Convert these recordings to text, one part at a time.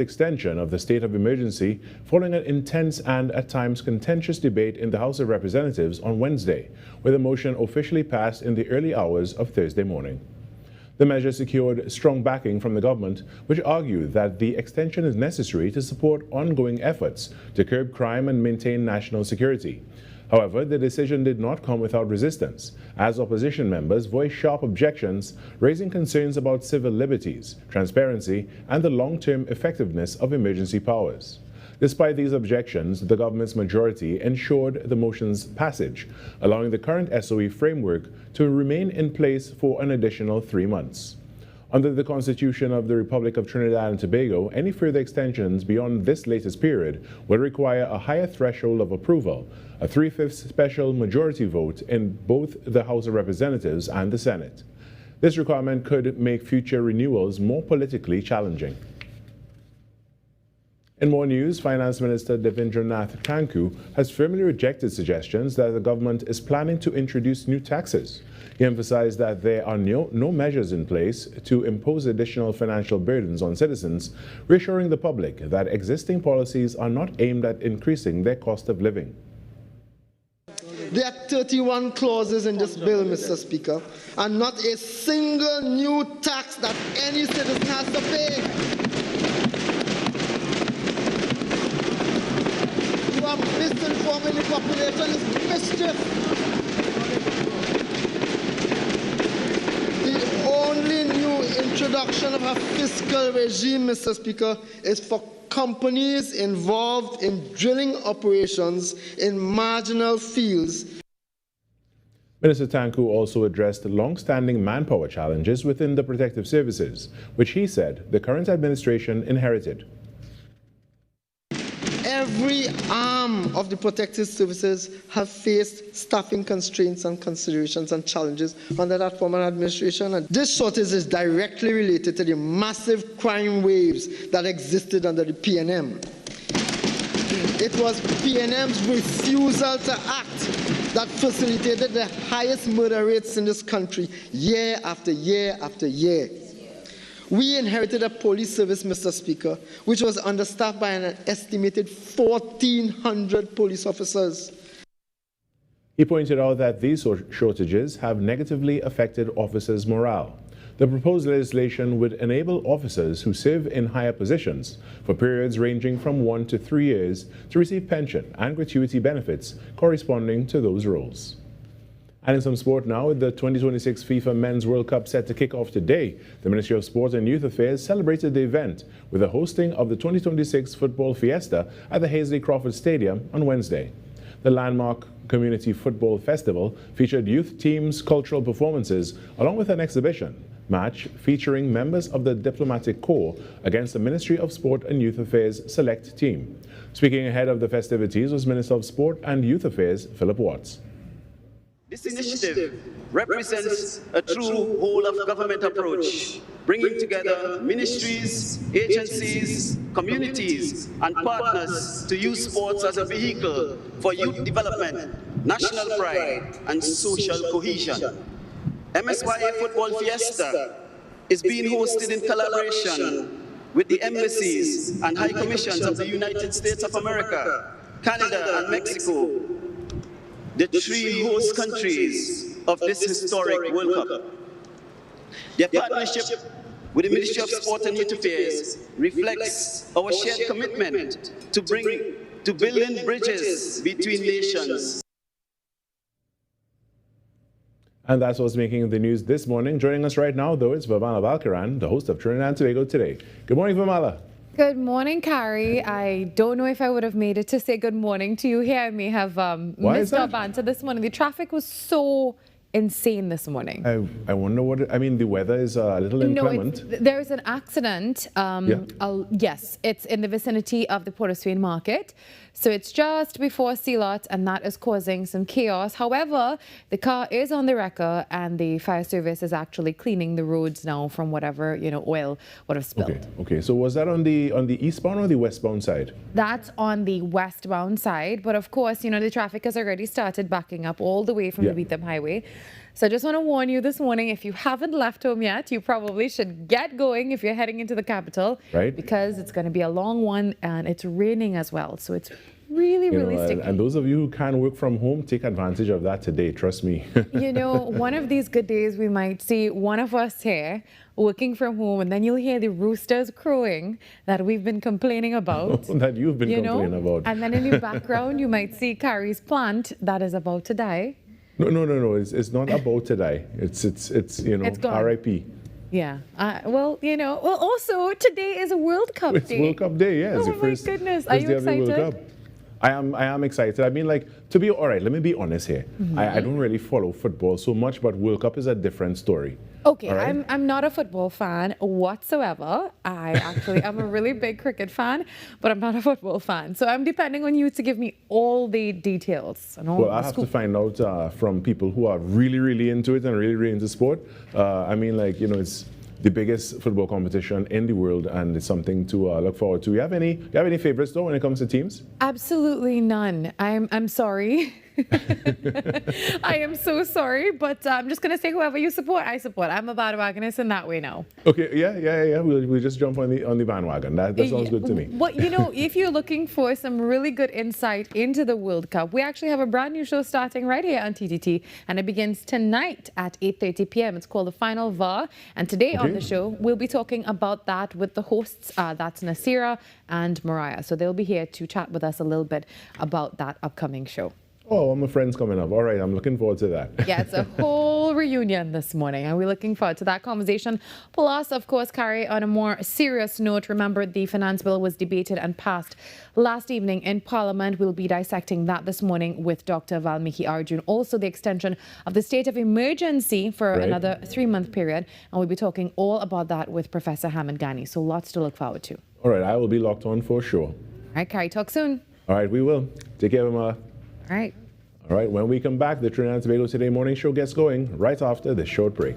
extension of the state of emergency following an intense and at times contentious debate in the House of Representatives on Wednesday, where the motion officially passed in the early hours of Thursday morning. The measure secured strong backing from the government, which argued that the extension is necessary to support ongoing efforts to curb crime and maintain national security. However, the decision did not come without resistance, as opposition members voiced sharp objections, raising concerns about civil liberties, transparency, and the long-term effectiveness of emergency powers. Despite these objections, the government's majority ensured the motion's passage, allowing the current SOE framework to remain in place for an additional 3 months. Under the Constitution of the Republic of Trinidad and Tobago, any further extensions beyond this latest period will require a higher threshold of approval, a 3/5 special majority vote in both the House of Representatives and the Senate. This requirement could make future renewals more politically challenging. In more news, Finance Minister Devendranath Tanku has firmly rejected suggestions that the government is planning to introduce new taxes. He emphasized that there are no measures in place to impose additional financial burdens on citizens, reassuring the public that existing policies are not aimed at increasing their cost of living. There are 31 clauses in this bill, Mr. Speaker, and not a single new tax that any citizen has to pay. You are misinforming the population. It's mischief. The only new introduction of a fiscal regime, Mr. Speaker, is for companies involved in drilling operations in marginal fields. Minister Tanku also addressed long-standing manpower challenges within the protective services, which he said the current administration inherited. Every arm of the protective services have faced staffing constraints and considerations and challenges under that former administration. And this shortage is directly related to the massive crime waves that existed under the PNM. It was PNM's refusal to act that facilitated the highest murder rates in this country year after year after year. We inherited a police service, Mr. Speaker, which was understaffed by an estimated 1,400 police officers. He pointed out that these shortages have negatively affected officers' morale. The proposed legislation would enable officers who serve in higher positions for periods ranging from 1 to 3 years to receive pension and gratuity benefits corresponding to those roles. And in some sport now, with the 2026 FIFA Men's World Cup set to kick off today, the Ministry of Sport and Youth Affairs celebrated the event with the hosting of the 2026 Football Fiesta at the Hazley Crawford Stadium on Wednesday. The landmark Community Football Festival featured youth teams' cultural performances along with an exhibition match featuring members of the Diplomatic Corps against the Ministry of Sport and Youth Affairs select team. Speaking ahead of the festivities was Minister of Sport and Youth Affairs Philip Watts. This initiative represents a true whole-of-government approach, bringing together ministries, agencies, communities, and partners to use sports as a vehicle for youth development, national pride, and social cohesion. MSYA Football Fiesta is being hosted in collaboration with the embassies and high commissions of the United States of America, Canada, and Mexico, the 3 host countries of this historic World Cup. Their partnership with the Ministry of Sport and Youth Affairs reflects our shared commitment to building bridges between nations. And that's what's making the news this morning. Joining us right now, though, is Virmala Balkaran, the host of Trinidad and Tobago Today. Good morning, Virmala. Good morning, Carrie. I don't know if I would have made it to say good morning to you here. I may have missed our banter this morning. The traffic was so insane this morning. I wonder what, I mean, the weather is a little inclement. No, there is an accident. Yes, it's in the vicinity of the Port of Spain market. So it's just before Sealot, and that is causing some chaos. However, the car is on the wrecker, and the fire service is actually cleaning the roads now from whatever, oil would have spilled. Okay. So was that on the eastbound or the westbound side? That's on the westbound side. But of course, the traffic has already started backing up all the way from the Beetham Highway So I just want to warn you this morning, if you haven't left home yet, you probably should get going if you're heading into the capital. Right. Because it's going to be a long one and it's raining as well. So it's really sticky. And those of you who can work from home, take advantage of that today, trust me. One of these good days we might see one of us here working from home, and then you'll hear the roosters crowing that we've been complaining about. That you've been complaining about. And then in the background, you might see Carrie's plant that is about to die. No. It's not about to die. It's gone. RIP. Yeah. Well, also today is a World Cup It's day. World Cup day, yeah. It's Oh the my first, goodness. first Are you day of the World excited? Cup. I am excited. I mean, all right, let me be honest here. I don't really follow football so much, but World Cup is a different story. Okay, right? I'm not a football fan whatsoever. I actually am a really big cricket fan, but I'm not a football fan. So I'm depending on you to give me all the details. And all Well, I have to find out from people who are really into it and really into sport. It's the biggest football competition in the world, and it's something to look forward to. You have any favorites though when it comes to teams? Absolutely none. I'm sorry. I am so sorry, but I'm just going to say whoever you support, I support. I'm a bandwagonist in that way now. Okay, yeah. We'll just jump on the bandwagon. That sounds good to me. But if you're looking for some really good insight into the World Cup, we actually have a brand new show starting right here on TTT, and it begins tonight at 8:30 p.m. It's called The Final VAR, and today on the show, we'll be talking about that with the hosts. That's Nasira and Mariah. So they'll be here to chat with us a little bit about that upcoming show. Oh, my friend's coming up. All right, I'm looking forward to that. Yeah, it's a whole reunion this morning, and we're looking forward to that conversation. Plus, of course, Carrie, on a more serious note, remember the finance bill was debated and passed last evening in Parliament. We'll be dissecting that this morning with Dr. Valmiki Arjun. Also, the extension of the state of emergency for another 3-month period, and we'll be talking all about that with Professor Hamid Ghani. So lots to look forward to. All right, I will be locked on for sure. All right, Carrie, talk soon. All right, we will. Take care, Virmala. All right. All right, when we come back, the Trinidad and Tobago Today morning show gets going right after this short break.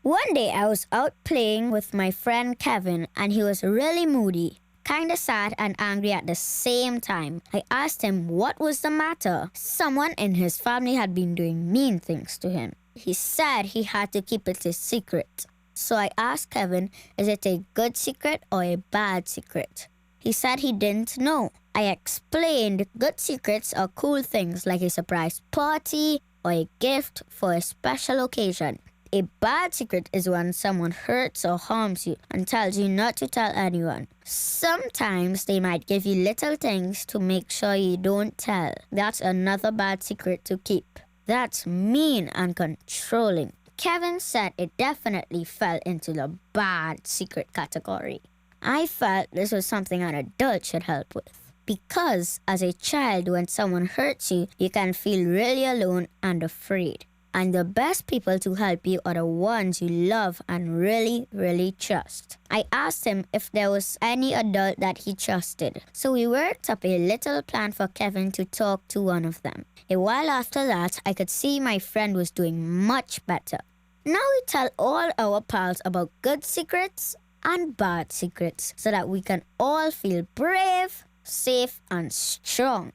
One day I was out playing with my friend Kevin, and he was really moody, kinda sad and angry at the same time. I asked him what was the matter. Someone in his family had been doing mean things to him. He said he had to keep it a secret. So I asked Kevin, is it a good secret or a bad secret? He said he didn't know. I explained good secrets are cool things like a surprise party or a gift for a special occasion. A bad secret is when someone hurts or harms you and tells you not to tell anyone. Sometimes they might give you little things to make sure you don't tell. That's another bad secret to keep. That's mean and controlling. Kevin said it definitely fell into the bad secret category. I felt this was something an adult should help with. Because as a child, when someone hurts you, you can feel really alone and afraid. And the best people to help you are the ones you love and really trust. I asked him if there was any adult that he trusted. So we worked up a little plan for Kevin to talk to one of them. A while after that, I could see my friend was doing much better. Now we tell all our pals about good secrets and bad secrets so that we can all feel brave, safe, and strong.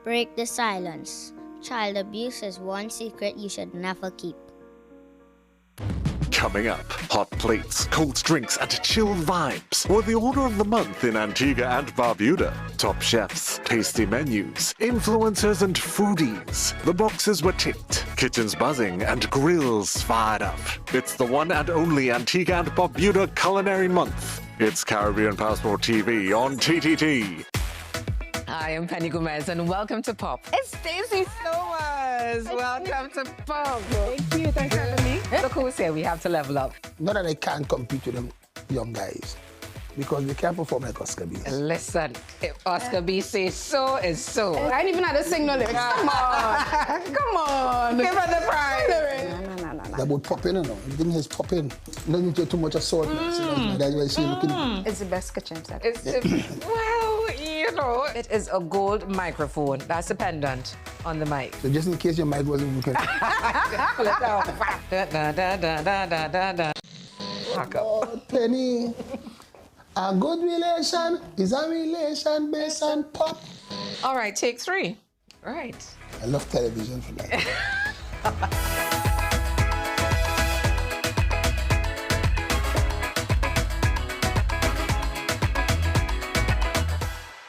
Break the silence. Child abuse is one secret you should never keep. Coming up, hot plates, cold drinks, and chill vibes were the order of the month in Antigua and Barbuda. Top chefs, tasty menus, influencers, and foodies. The boxes were ticked, kitchens buzzing, and grills fired up. It's the one and only Antigua and Barbuda Culinary Month. It's Caribbean Passport TV on TTT. Hi, I'm Penny Gomez, and welcome to Pop. It's Stacey Sowas. Welcome to Pop. Thank you. Thanks for having me. Look who's here. We have to level up. Not that I can't compete with them young guys, because they can't perform like Oscar B. Listen, if Oscar B says so, is so. I ain't even had to sing no lyrics. Come on. Come on. Give her the prize. No. They're about popping, you know. Everything is popping. You don't need to do too much assault. So that's why she's looking. It's the best kitchen set. Well, you know, it is a gold microphone. That's a pendant on the mic. So just in case your mic wasn't working. Pull it out. Pack up. Oh, Penny. A good relation is a relation based on pop. All right, take 3. Right. I love television for that.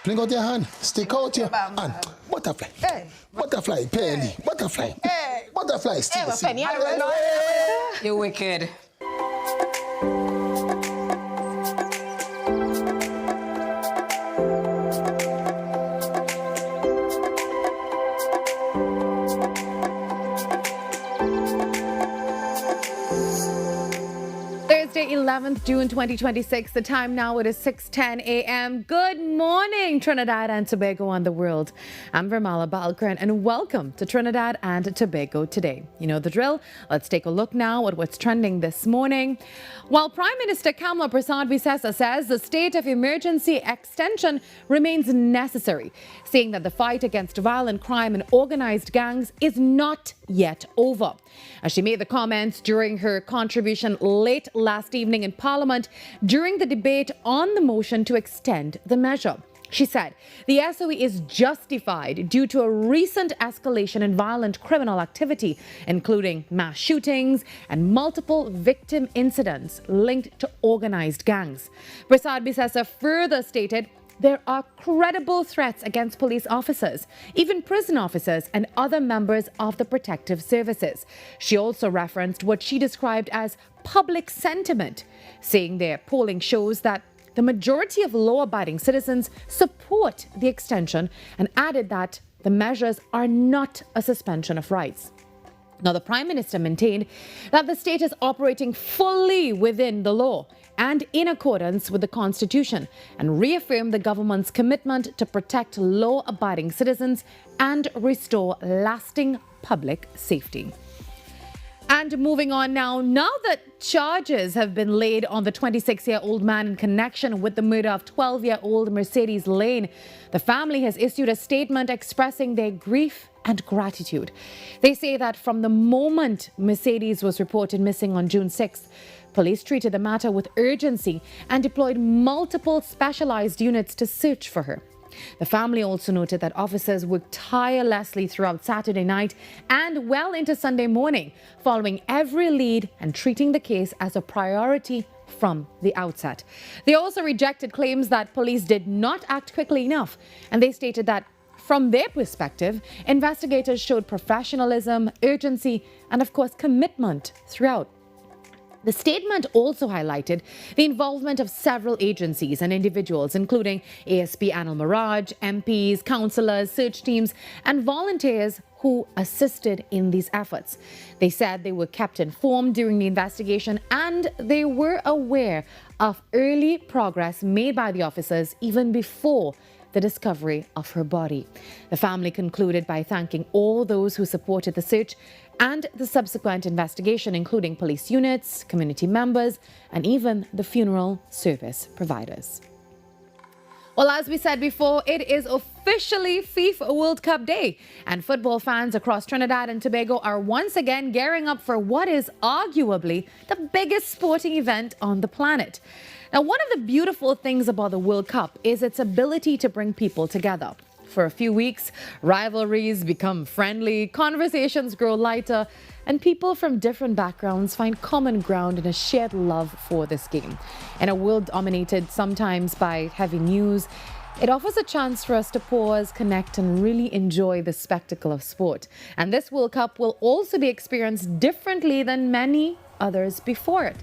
Fling out your hand, stick out your hand. Butterfly. Hey. Butterfly, Penny. Butterfly. Hey. Butterfly, still. Hey, Penny, You're wicked. Thursday, 11th June 2026. The time now it is 6:10 a.m. Good morning, Trinidad and Tobago and the world. I'm Virmala Balkaran and welcome to Trinidad and Tobago Today. You know the drill. Let's take a look now at what's trending this morning. While Prime Minister Kamla Prasad-Visesa says the state of emergency extension remains necessary, saying that the fight against violent crime and organized gangs is not yet over. As she made the comments during her contribution late last evening in Parliament during the debate on the motion to extend the measure. She said the SOE is justified due to a recent escalation in violent criminal activity, including mass shootings and multiple victim incidents linked to organized gangs. Prasad-Visesa further stated there are credible threats against police officers, even prison officers and other members of the protective services. She also referenced what she described as public sentiment, saying their polling shows that the majority of law-abiding citizens support the extension and added that the measures are not a suspension of rights. Now, the Prime Minister maintained that the state is operating fully within the law and in accordance with the Constitution and reaffirmed the government's commitment to protect law-abiding citizens and restore lasting public safety. And moving on now that charges have been laid on the 26-year-old man in connection with the murder of 12-year-old Mercedes Lane, the family has issued a statement expressing their grief and gratitude. They say that from the moment Mercedes was reported missing on June 6th, police treated the matter with urgency and deployed multiple specialized units to search for her. The family also noted that officers worked tirelessly throughout Saturday night and well into Sunday morning, following every lead and treating the case as a priority from the outset. They also rejected claims that police did not act quickly enough, and they stated that from their perspective, investigators showed professionalism, urgency, and of course commitment throughout. The statement also highlighted the involvement of several agencies and individuals, including ASP Anil Maraj, MPs, councillors, search teams, and volunteers who assisted in these efforts. They said they were kept informed during the investigation and they were aware of early progress made by the officers even before the discovery of her body. The family concluded by thanking all those who supported the search and the subsequent investigation, including police units, community members, and even the funeral service providers. Well, as we said before, it is officially FIFA World Cup Day, and football fans across Trinidad and Tobago are once again gearing up for what is arguably the biggest sporting event on the planet. Now, one of the beautiful things about the World Cup is its ability to bring people together. For a few weeks, rivalries become friendly, conversations grow lighter, and people from different backgrounds find common ground in a shared love for this game. In a world dominated sometimes by heavy news, it offers a chance for us to pause, connect, and really enjoy the spectacle of sport. And this World Cup will also be experienced differently than many others before it.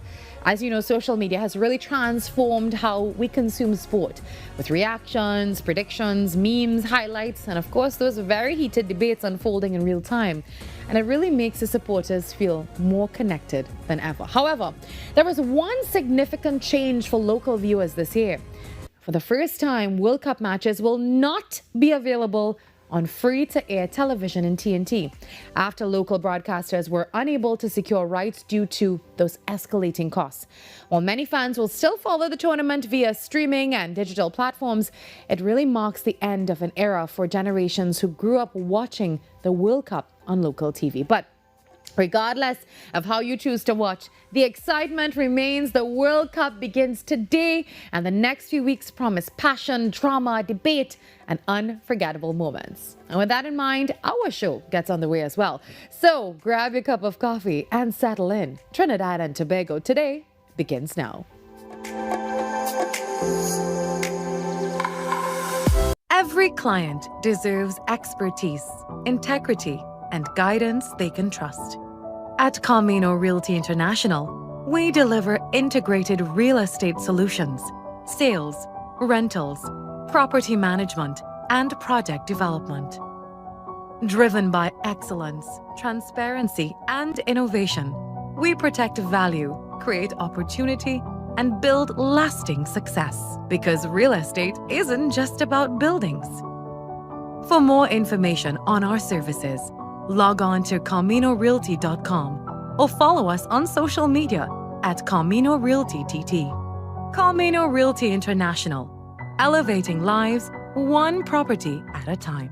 As you know, social media has really transformed how we consume sport, with reactions, predictions, memes, highlights, and of course those very heated debates unfolding in real time. And it really makes the supporters feel more connected than ever. However, there is one significant change for local viewers this year. For the first time, World Cup matches will not be available on free-to-air television in TNT after local broadcasters were unable to secure rights due to those escalating costs. While many fans will still follow the tournament via streaming and digital platforms, it really marks the end of an era for generations who grew up watching the World Cup on local TV. But Regardless of how you choose to watch, the excitement remains. The World Cup begins today, and the next few weeks promise passion, drama, debate, and unforgettable moments. And with that in mind, our show gets on the way as well. So grab your cup of coffee and settle in. Trinidad and Tobago Today begins now. Every client deserves expertise, integrity, and guidance they can trust. At Camino Realty International, we deliver integrated real estate solutions, sales, rentals, property management, and project development. Driven by excellence, transparency, and innovation, we protect value, create opportunity, and build lasting success. Because real estate isn't just about buildings. For more information on our services, log on to CaminoRealty.com or follow us on social media at Camino Realty TT. Camino Realty International, elevating lives one property at a time.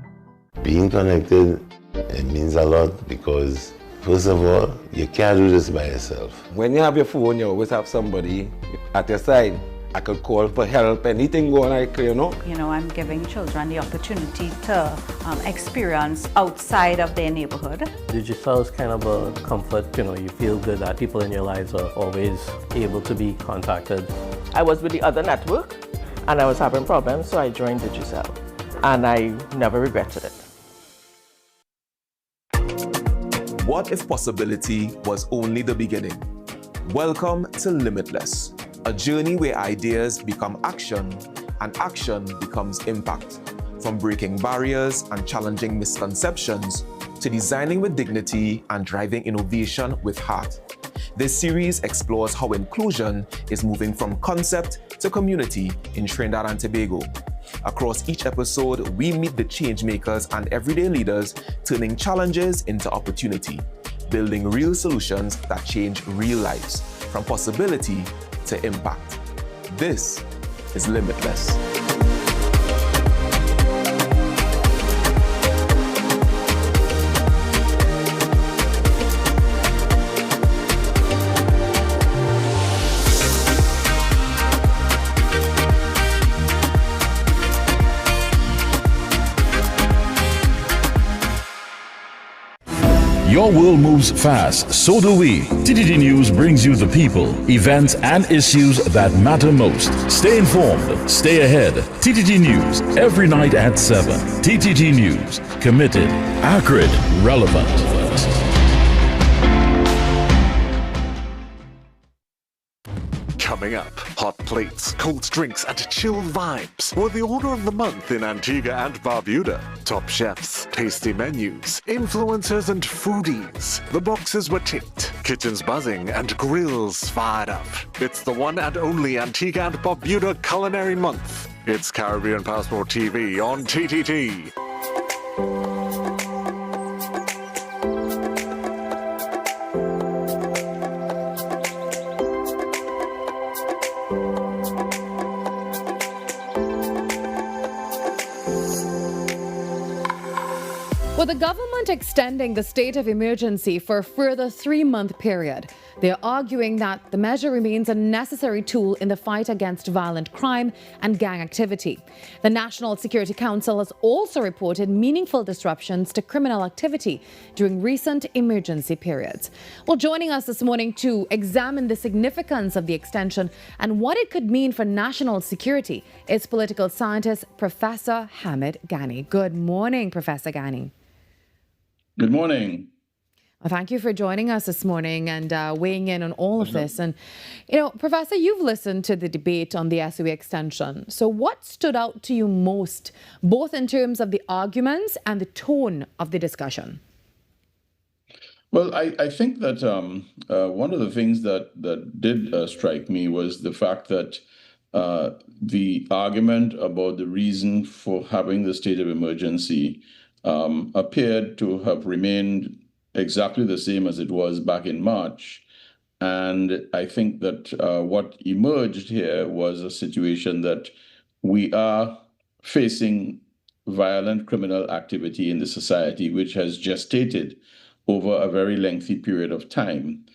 Being connected, it means a lot because, first of all, you can't do this by yourself. When you have your phone, you always have somebody at your side. I could call for help, anything going like, you know. I'm giving children the opportunity to experience outside of their neighborhood. Digital is kind of a comfort, you feel good that people in your lives are always able to be contacted. I was with the other network and I was having problems, so I joined Digicel and I never regretted it. What if possibility was only the beginning? Welcome to Limitless, a journey where ideas become action and action becomes impact. From breaking barriers and challenging misconceptions to designing with dignity and driving innovation with heart. This series explores how inclusion is moving from concept to community in Trinidad and Tobago. Across each episode, we meet the change makers and everyday leaders turning challenges into opportunity, building real solutions that change real lives, from possibility to impact. This is Limitless. Your world moves fast, so do we. TTT News brings you the people, events, and issues that matter most. Stay informed, stay ahead. TTT News, every night at 7. TTT News, committed, accurate, relevant. Coming up, hot plates, cold drinks, and chill vibes were the order of the month in Antigua and Barbuda. Top chefs, tasty menus, influencers, and foodies. The boxes were ticked, kitchens buzzing, and grills fired up. It's the one and only Antigua and Barbuda Culinary Month. It's Caribbean Passport TV on TTT. With the government extending the state of emergency for a further 3-month period, they're arguing that the measure remains a necessary tool in the fight against violent crime and gang activity. The National Security Council has also reported meaningful disruptions to criminal activity during recent emergency periods. Well, joining us this morning to examine the significance of the extension and what it could mean for national security is political scientist Professor Hamid Ghani. Good morning, Professor Ghani. Good morning. Well, thank you for joining us this morning and weighing in on all of this. And, Professor, you've listened to the debate on the SOE extension. So what stood out to you most, both in terms of the arguments and the tone of the discussion? Well, I think that one of the things that did strike me was the fact that the argument about the reason for having the state of emergency appeared to have remained exactly the same as it was back in March. And I think that what emerged here was a situation that we are facing violent criminal activity in the society, which has gestated over a very lengthy period of time,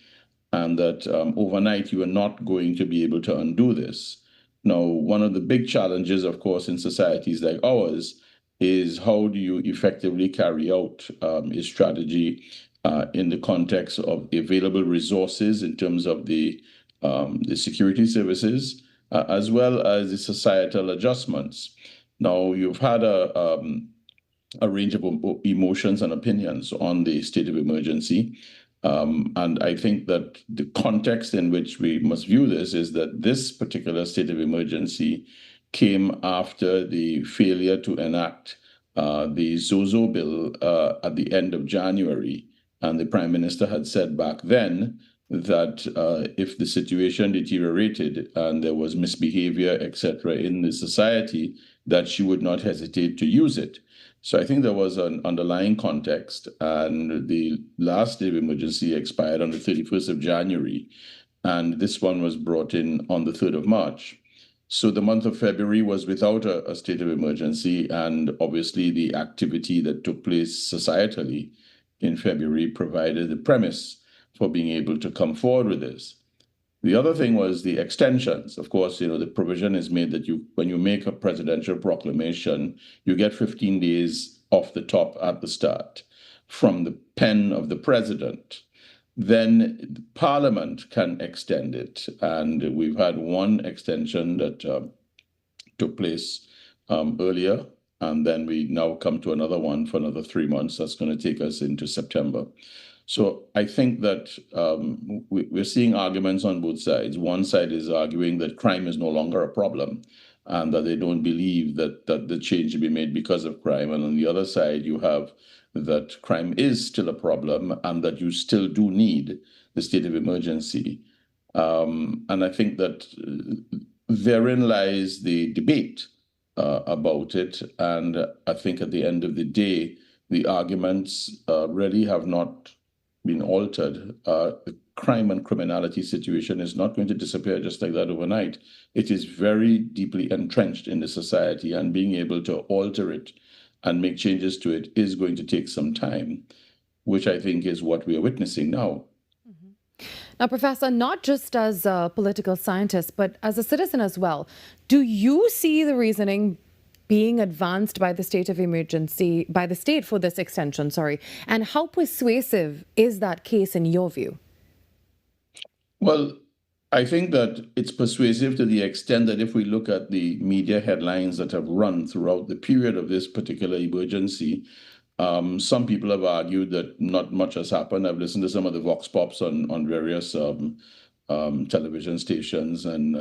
and that overnight you are not going to be able to undo this. Now, one of the big challenges, of course, in societies like ours is how do you effectively carry out a strategy in the context of available resources in terms of the security services, as well as the societal adjustments. Now, you've had a range of emotions and opinions on the state of emergency. And I think that the context in which we must view this is that this particular state of emergency came after the failure to enact the Zozo bill at the end of January. And the Prime Minister had said back then that if the situation deteriorated and there was misbehavior, etc., in the society, that she would not hesitate to use it. So I think there was an underlying context, and the last state of emergency expired on the 31st of January, and this one was brought in on the 3rd of March. So the month of February was without a state of emergency, and obviously the activity that took place societally in February provided the premise for being able to come forward with this. The other thing was the extensions. Of course, the provision is made that when you make a presidential proclamation, you get 15 days off the top at the start from the pen of the president. Then Parliament can extend it. And we've had one extension that took place earlier. And then we now come to another one for another 3 months. That's going to take us into September. So I think that we're seeing arguments on both sides. One side is arguing that crime is no longer a problem and that they don't believe that the change should be made because of crime. And on the other side, you have that crime is still a problem and that you still do need the state of emergency. And I think that therein lies the debate about it. And I think at the end of the day, the arguments really have not been altered. The crime and criminality situation is not going to disappear just like that overnight. It is very deeply entrenched in the society, and being able to alter it and make changes to it is going to take some time, which I think is what we are witnessing now. Now, Professor, not just as a political scientist, but as a citizen as well, do you see the reasoning being advanced by the state of emergency, by the state for this extension, and how persuasive is that case in your view? Well, I think that it's persuasive to the extent that if we look at the media headlines that have run throughout the period of this particular emergency, some people have argued that not much has happened. I've listened to some of the vox pops on various television stations, and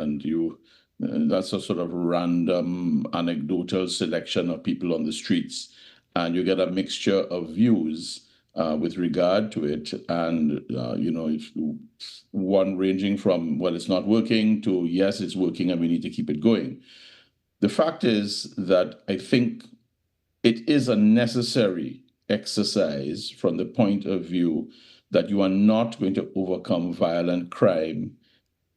that's a sort of random anecdotal selection of people on the streets, and you get a mixture of views with regard to it. And it's one ranging from, well, it's not working, to yes, it's working and we need to keep it going. The fact is that I think it is a necessary exercise from the point of view that you are not going to overcome violent crime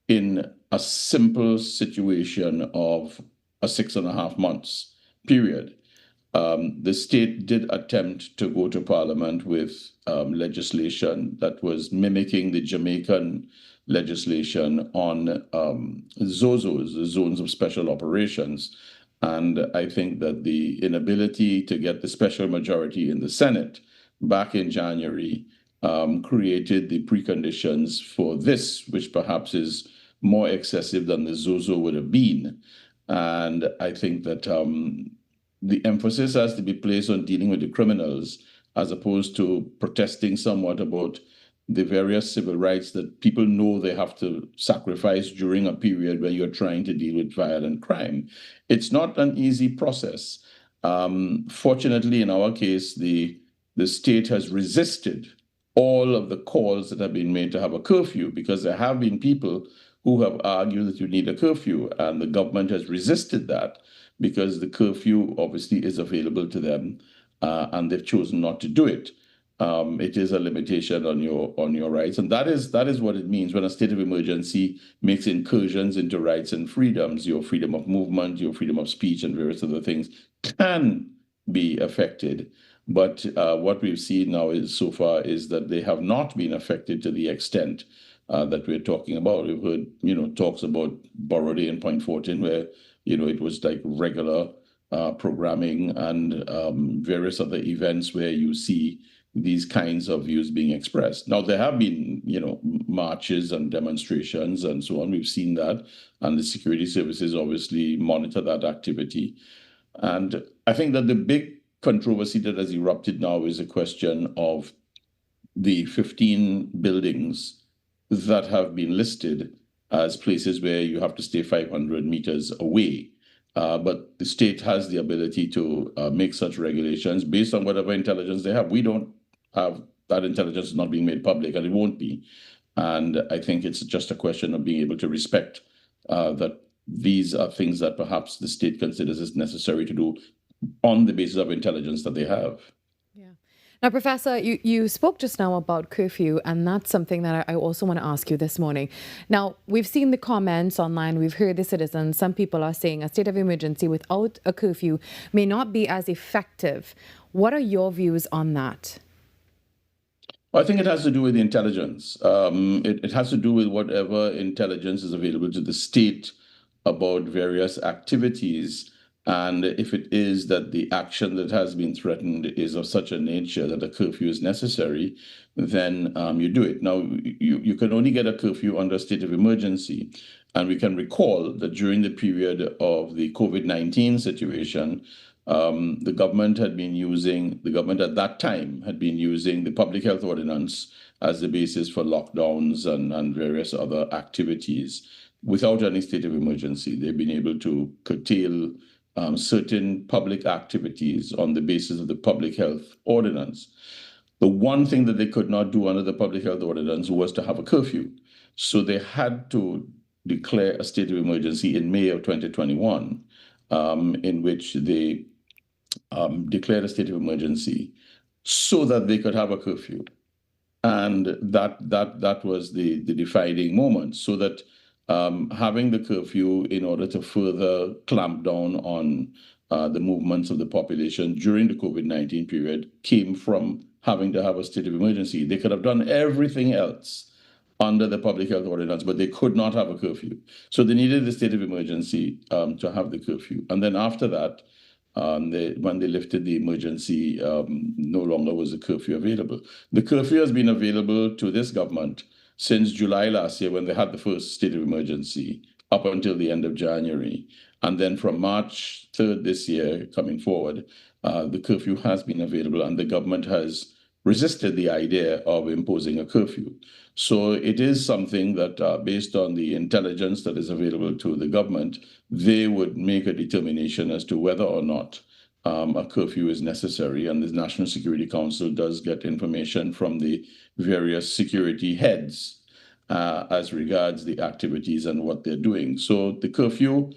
in a simple situation of a 6.5 months period. The state did attempt to go to Parliament with legislation that was mimicking the Jamaican legislation on ZOZOs, the Zones of Special Operations. And I think that the inability to get the special majority in the Senate back in January created the preconditions for this, which perhaps is more excessive than the ZOZO would have been. And I think that the emphasis has to be placed on dealing with the criminals as opposed to protesting somewhat about the various civil rights that people know they have to sacrifice during a period where you're trying to deal with violent crime. It's not an easy process. Fortunately, in our case, the state has resisted all of the calls that have been made to have a curfew, because there have been people who have argued that you need a curfew, and the government has resisted that because the curfew obviously is available to them, and they've chosen not to do it. It is a limitation on your rights, and that is what it means when a state of emergency makes incursions into rights and freedoms. Your freedom of movement, your freedom of speech, and various other things can be affected. But what we've seen now so far is that they have not been affected to the extent that we're talking about. We've heard, talks about Borough Day in Point Fortin, where, it was like regular programming and various other events where you see these kinds of views being expressed. Now, there have been, marches and demonstrations and so on. We've seen that, and the security services obviously monitor that activity. And I think that the big controversy that has erupted now is a question of the 15 buildings that have been listed as places where you have to stay 500 meters away. But the state has the ability to make such regulations based on whatever intelligence they have. We don't have that intelligence, is not being made public, and it won't be. And I think it's just a question of being able to respect that these are things that perhaps the state considers as necessary to do on the basis of intelligence that they have. Now, Professor, you spoke just now about curfew, and that's something that I also want to ask you this morning. Now, we've seen the comments online, we've heard the citizens, some people are saying a state of emergency without a curfew may not be as effective. What are your views on that? I think it has to do with the intelligence. It has to do with whatever intelligence is available to the state about various activities. And if it is that the action that has been threatened is of such a nature that a curfew is necessary, then you do it. Now, you can only get a curfew under a state of emergency. And we can recall that during the period of the COVID-19 situation, the government at that time had been using the public health ordinance as the basis for lockdowns and various other activities without any state of emergency. They've been able to curtail certain public activities on the basis of the public health ordinance. The one thing that they could not do under the public health ordinance was to have a curfew. So they had to declare a state of emergency in May of 2021, in which they declared a state of emergency so that they could have a curfew. And that was the defining moment, so that having the curfew in order to further clamp down on the movements of the population during the COVID-19 period came from having to have a state of emergency. They could have done everything else under the public health ordinance, but they could not have a curfew. So they needed the state of emergency to have the curfew. And then after that, when they lifted the emergency, no longer was the curfew available. The curfew has been available to this government since July last year, when they had the first state of emergency, up until the end of January. And then from March 3rd this year, coming forward, the curfew has been available, and the government has resisted the idea of imposing a curfew. So it is something that, based on the intelligence that is available to the government, they would make a determination as to whether or not a curfew is necessary. And the National Security Council does get information from the various security heads as regards the activities and what they're doing. So the curfew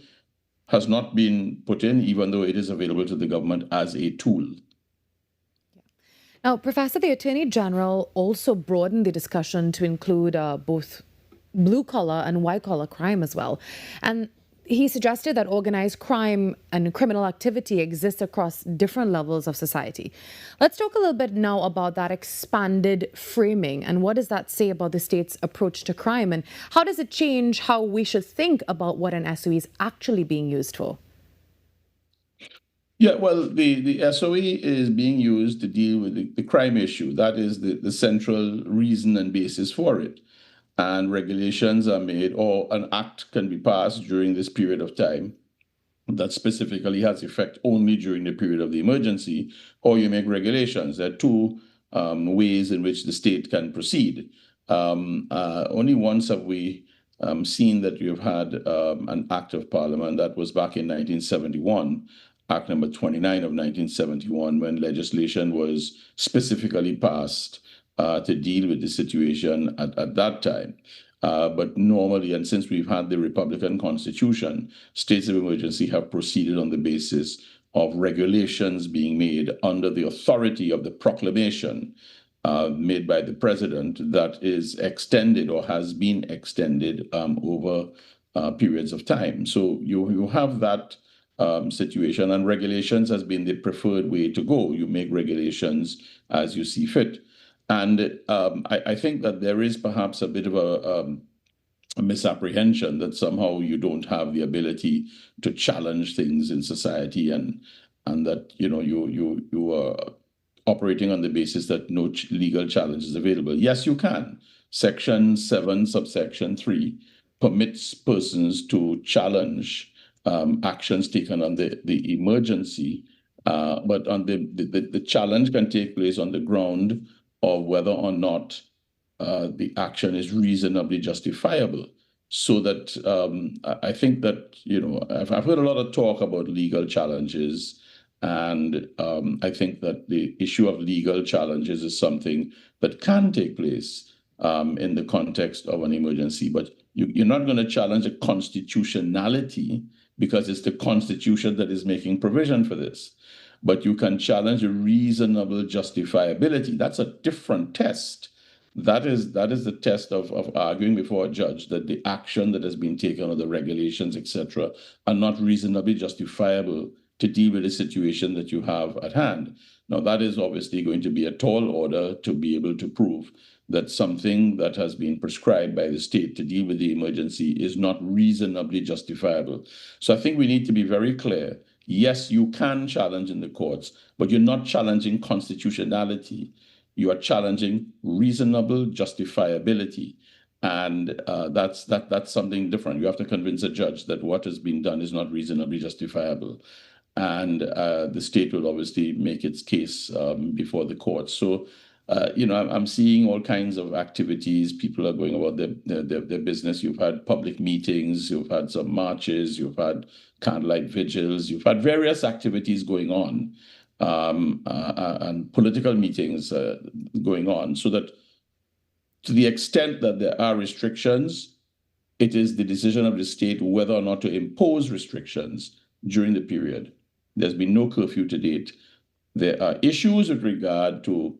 has not been put in, even though it is available to the government as a tool. Now, Professor, the Attorney General also broadened the discussion to include both blue-collar and white-collar crime as well. And he suggested that organized crime and criminal activity exists across different levels of society. Let's talk a little bit now about that expanded framing, and what does that say about the state's approach to crime, and how does it change how we should think about what an SOE is actually being used for? Yeah, well, the SOE is being used to deal with the crime issue. That is the central reason and basis for it. And regulations are made, or an act can be passed during this period of time that specifically has effect only during the period of the emergency, or you make regulations. There are two ways in which the state can proceed. Only once have we seen that you've had an act of parliament. That was back in 1971. Act number 29 of 1971, when legislation was specifically passed to deal with the situation at that time. But normally, and since we've had the Republican Constitution, states of emergency have proceeded on the basis of regulations being made under the authority of the proclamation made by the president that is extended or has been extended over periods of time. So you have that situation, and regulations has been the preferred way to go. You make regulations as you see fit. And I think that there is perhaps a bit of a misapprehension that somehow you don't have the ability to challenge things in society, and that you are operating on the basis that no legal challenge is available. Yes, you can. Section 7, subsection 3 permits persons to challenge actions taken on the emergency, but on the challenge can take place on the ground of whether or not the action is reasonably justifiable. So that I think that, I've heard a lot of talk about legal challenges, and I think that the issue of legal challenges is something that can take place in the context of an emergency. But you're not going to challenge a constitutionality because it's the Constitution that is making provision for this. But you can challenge a reasonable justifiability. That's a different test. That is the test of arguing before a judge that the action that has been taken or the regulations, etc., are not reasonably justifiable to deal with the situation that you have at hand. Now, that is obviously going to be a tall order to be able to prove that something that has been prescribed by the state to deal with the emergency is not reasonably justifiable. So I think we need to be very clear. Yes, you can challenge in the courts, but you're not challenging constitutionality. You are challenging reasonable justifiability. And that's something different. You have to convince a judge that what has been done is not reasonably justifiable. And the state will obviously make its case before the court. So, I'm seeing all kinds of activities. People are going about their business. You've had public meetings, you've had some marches, you've had candlelight vigils, you've had various activities going on, and political meetings going on. So that to the extent that there are restrictions, it is the decision of the state whether or not to impose restrictions during the period. There's been no curfew to date. There are issues with regard to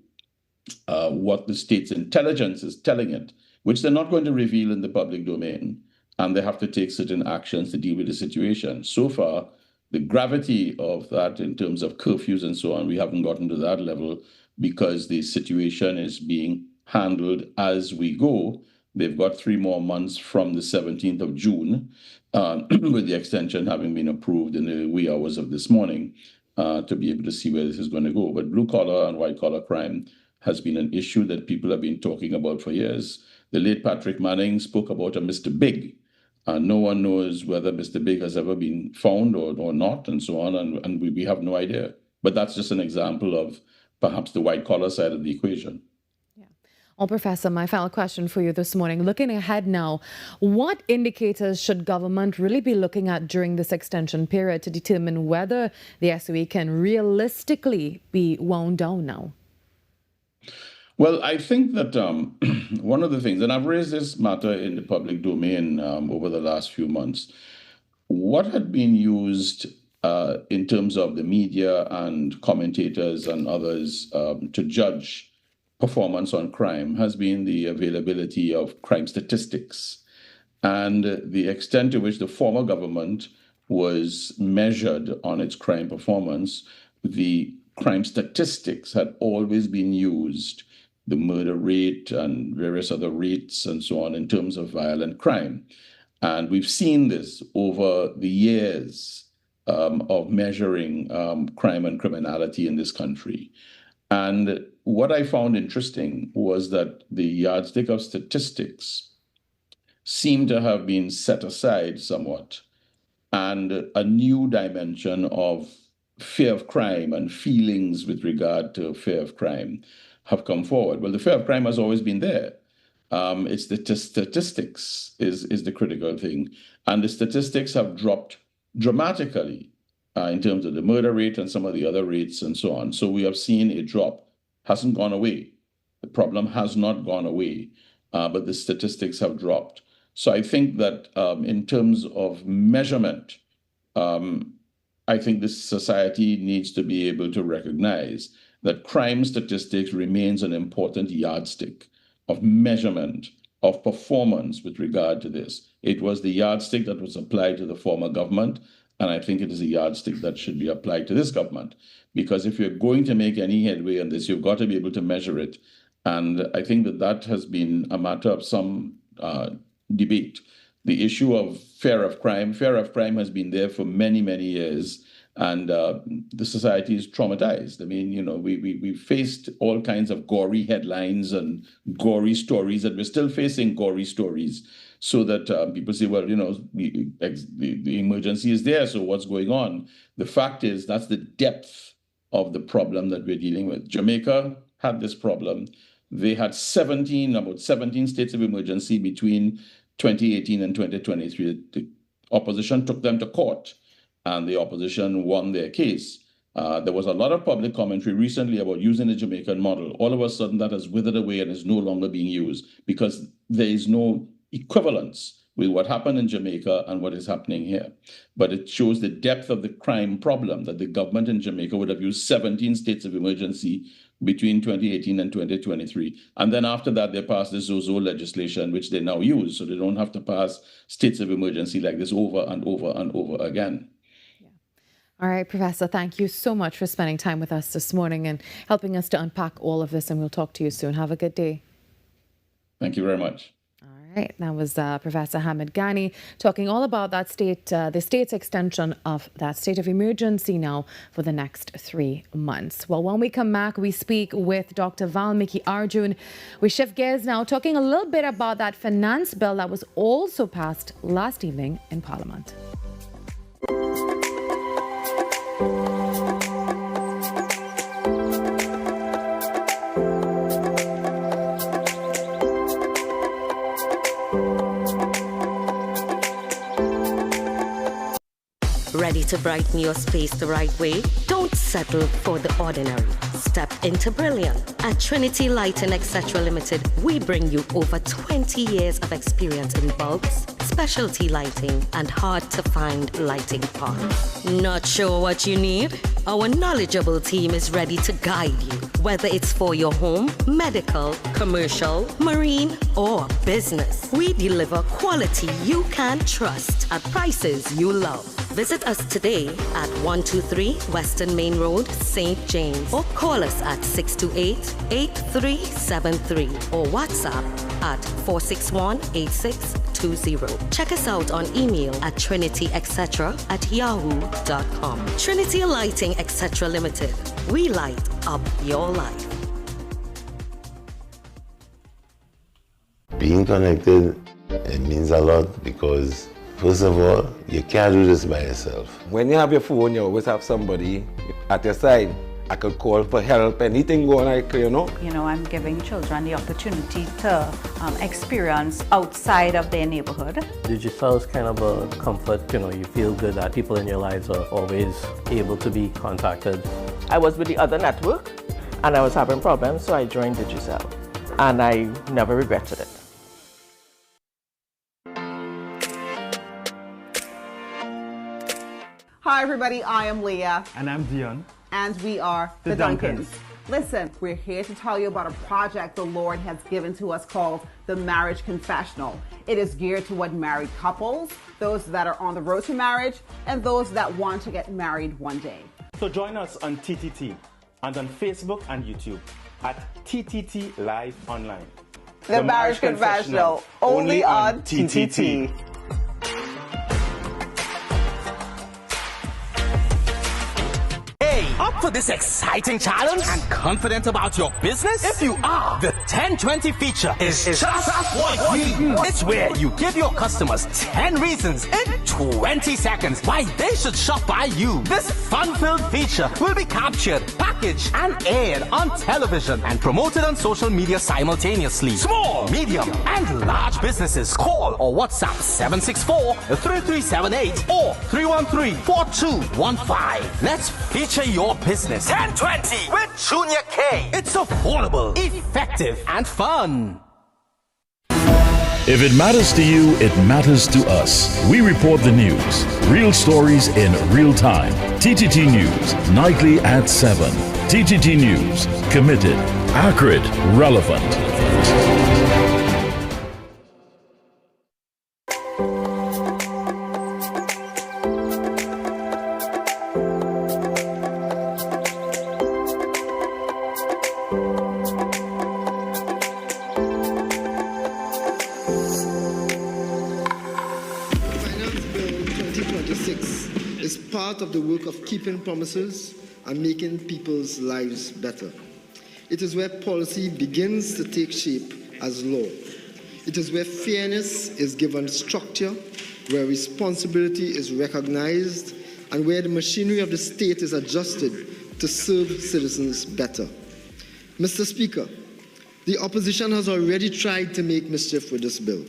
what the state's intelligence is telling it, which they're not going to reveal in the public domain, and they have to take certain actions to deal with the situation. So far, the gravity of that in terms of curfews and so on, we haven't gotten to that level because the situation is being handled as we go. They've got 3 more months from the 17th of June, with the extension having been approved in the wee hours of this morning, to be able to see where this is going to go. But blue-collar and white-collar crime has been an issue that people have been talking about for years. The late Patrick Manning spoke about a Mr. Big. No one knows whether Mr. Big has ever been found or not, and so on, and we have no idea. But that's just an example of perhaps the white-collar side of the equation. Well, Professor, my final question for you this morning. Looking ahead now, what indicators should government really be looking at during this extension period to determine whether the SOE can realistically be wound down now? Well, I think that one of the things, and I've raised this matter in the public domain over the last few months, what had been used in terms of the media and commentators and others to judge performance on crime has been the availability of crime statistics and the extent to which the former government was measured on its crime performance. The crime statistics had always been used, the murder rate and various other rates and so on, in terms of violent crime. And we've seen this over the years of measuring crime and criminality in this country. And what I found interesting was that the yardstick of statistics seemed to have been set aside somewhat, and a new dimension of fear of crime and feelings with regard to fear of crime have come forward. Well, the fear of crime has always been there. It's the statistics is the critical thing. And the statistics have dropped dramatically in terms of the murder rate and some of the other rates and so on. So we have seen a drop. Hasn't gone away. The problem has not gone away, but the statistics have dropped. So I think that in terms of measurement, I think this society needs to be able to recognize that crime statistics remains an important yardstick of measurement of performance with regard to this. It was the yardstick that was applied to the former government, and I think it is a yardstick that should be applied to this government. Because if you're going to make any headway on this, you've got to be able to measure it. And I think that has been a matter of some debate. The issue of fear of crime has been there for many, many years. And the society is traumatized. I mean, we faced all kinds of gory headlines and gory stories, and we're still facing gory stories. So that people say, well, the emergency is there, so what's going on? The fact is, that's the depth of the problem that we're dealing with. Jamaica had this problem. They had about 17 states of emergency between 2018 and 2023. The opposition took them to court, and the opposition won their case. There was a lot of public commentary recently about using the Jamaican model. All of a sudden, that has withered away and is no longer being used because there is no equivalence with what happened in Jamaica and what is happening here. But it shows the depth of the crime problem that the government in Jamaica would have used 17 states of emergency between 2018 and 2023. And then after that, they passed the Zozo legislation, which they now use, so they don't have to pass states of emergency like this over and over and over again. All right, Professor, thank you so much for spending time with us this morning and helping us to unpack all of this, and we'll talk to you soon. Have a good day. Thank you very much. All right, that was Professor Hamid Ghani talking all about that the state's extension of that state of emergency now for the next 3 months. Well, when we come back, we speak with Dr. Valmiki Arjun. We shift gears now, talking a little bit about that finance bill that was also passed last evening in Parliament. Ready to brighten your space the right way? Don't settle for the ordinary. Step into brilliant. At Trinity Lighting Etc. Limited, we bring you over 20 years of experience in bulbs, specialty lighting, and hard-to-find lighting parts. Not sure what you need? Our knowledgeable team is ready to guide you, whether it's for your home, medical, commercial, marine, or business. We deliver quality you can trust at prices you love. Visit us today at 123 Western Main Road, St. James, or call us at 628-8373 or WhatsApp at 461-8620. Check us out on email at trinityetc@yahoo.com. Trinity Lighting Etc. Limited. We light up your life. Being connected, it means a lot because first of all, you can't do this by yourself. When you have your phone, you always have somebody at your side. I could call for help, anything going on, I'm giving children the opportunity to experience outside of their neighborhood. Digicel is kind of a comfort, you feel good that people in your lives are always able to be contacted. I was with the other network and I was having problems, so I joined Digicel and I never regretted it. Hi everybody, I am Leah. And I'm Dion. And we are the Duncans. Listen, we're here to tell you about a project the Lord has given to us called the Marriage Confessional. It is geared toward married couples, those that are on the road to marriage, and those that want to get married one day. So join us on TTT and on Facebook and YouTube at TTT Live Online. The Marriage Confessional, only on TTT. Up for this exciting challenge and confident about your business? If you are, the 10-20 feature is just what we need. It's where you give your customers 10 reasons in 20 seconds why they should shop by you. This fun-filled feature will be captured, packaged, and aired on television and promoted on social media simultaneously. Small, medium, and large businesses call or WhatsApp 764-3378 or 313-4215. Let's feature your business. 1020 with Junior K. It's affordable, effective, and fun. If it matters to you, it matters to us. We report the news. Real stories in real time. TTT News, nightly at 7. TTT News, committed, accurate, relevant. Finance Bill 2026 is part of the work of keeping promises and making people's lives better. It is where policy begins to take shape as law. It is where fairness is given structure, where responsibility is recognized, and where the machinery of the state is adjusted to serve citizens better. Mr. Speaker, the opposition has already tried to make mischief with this bill.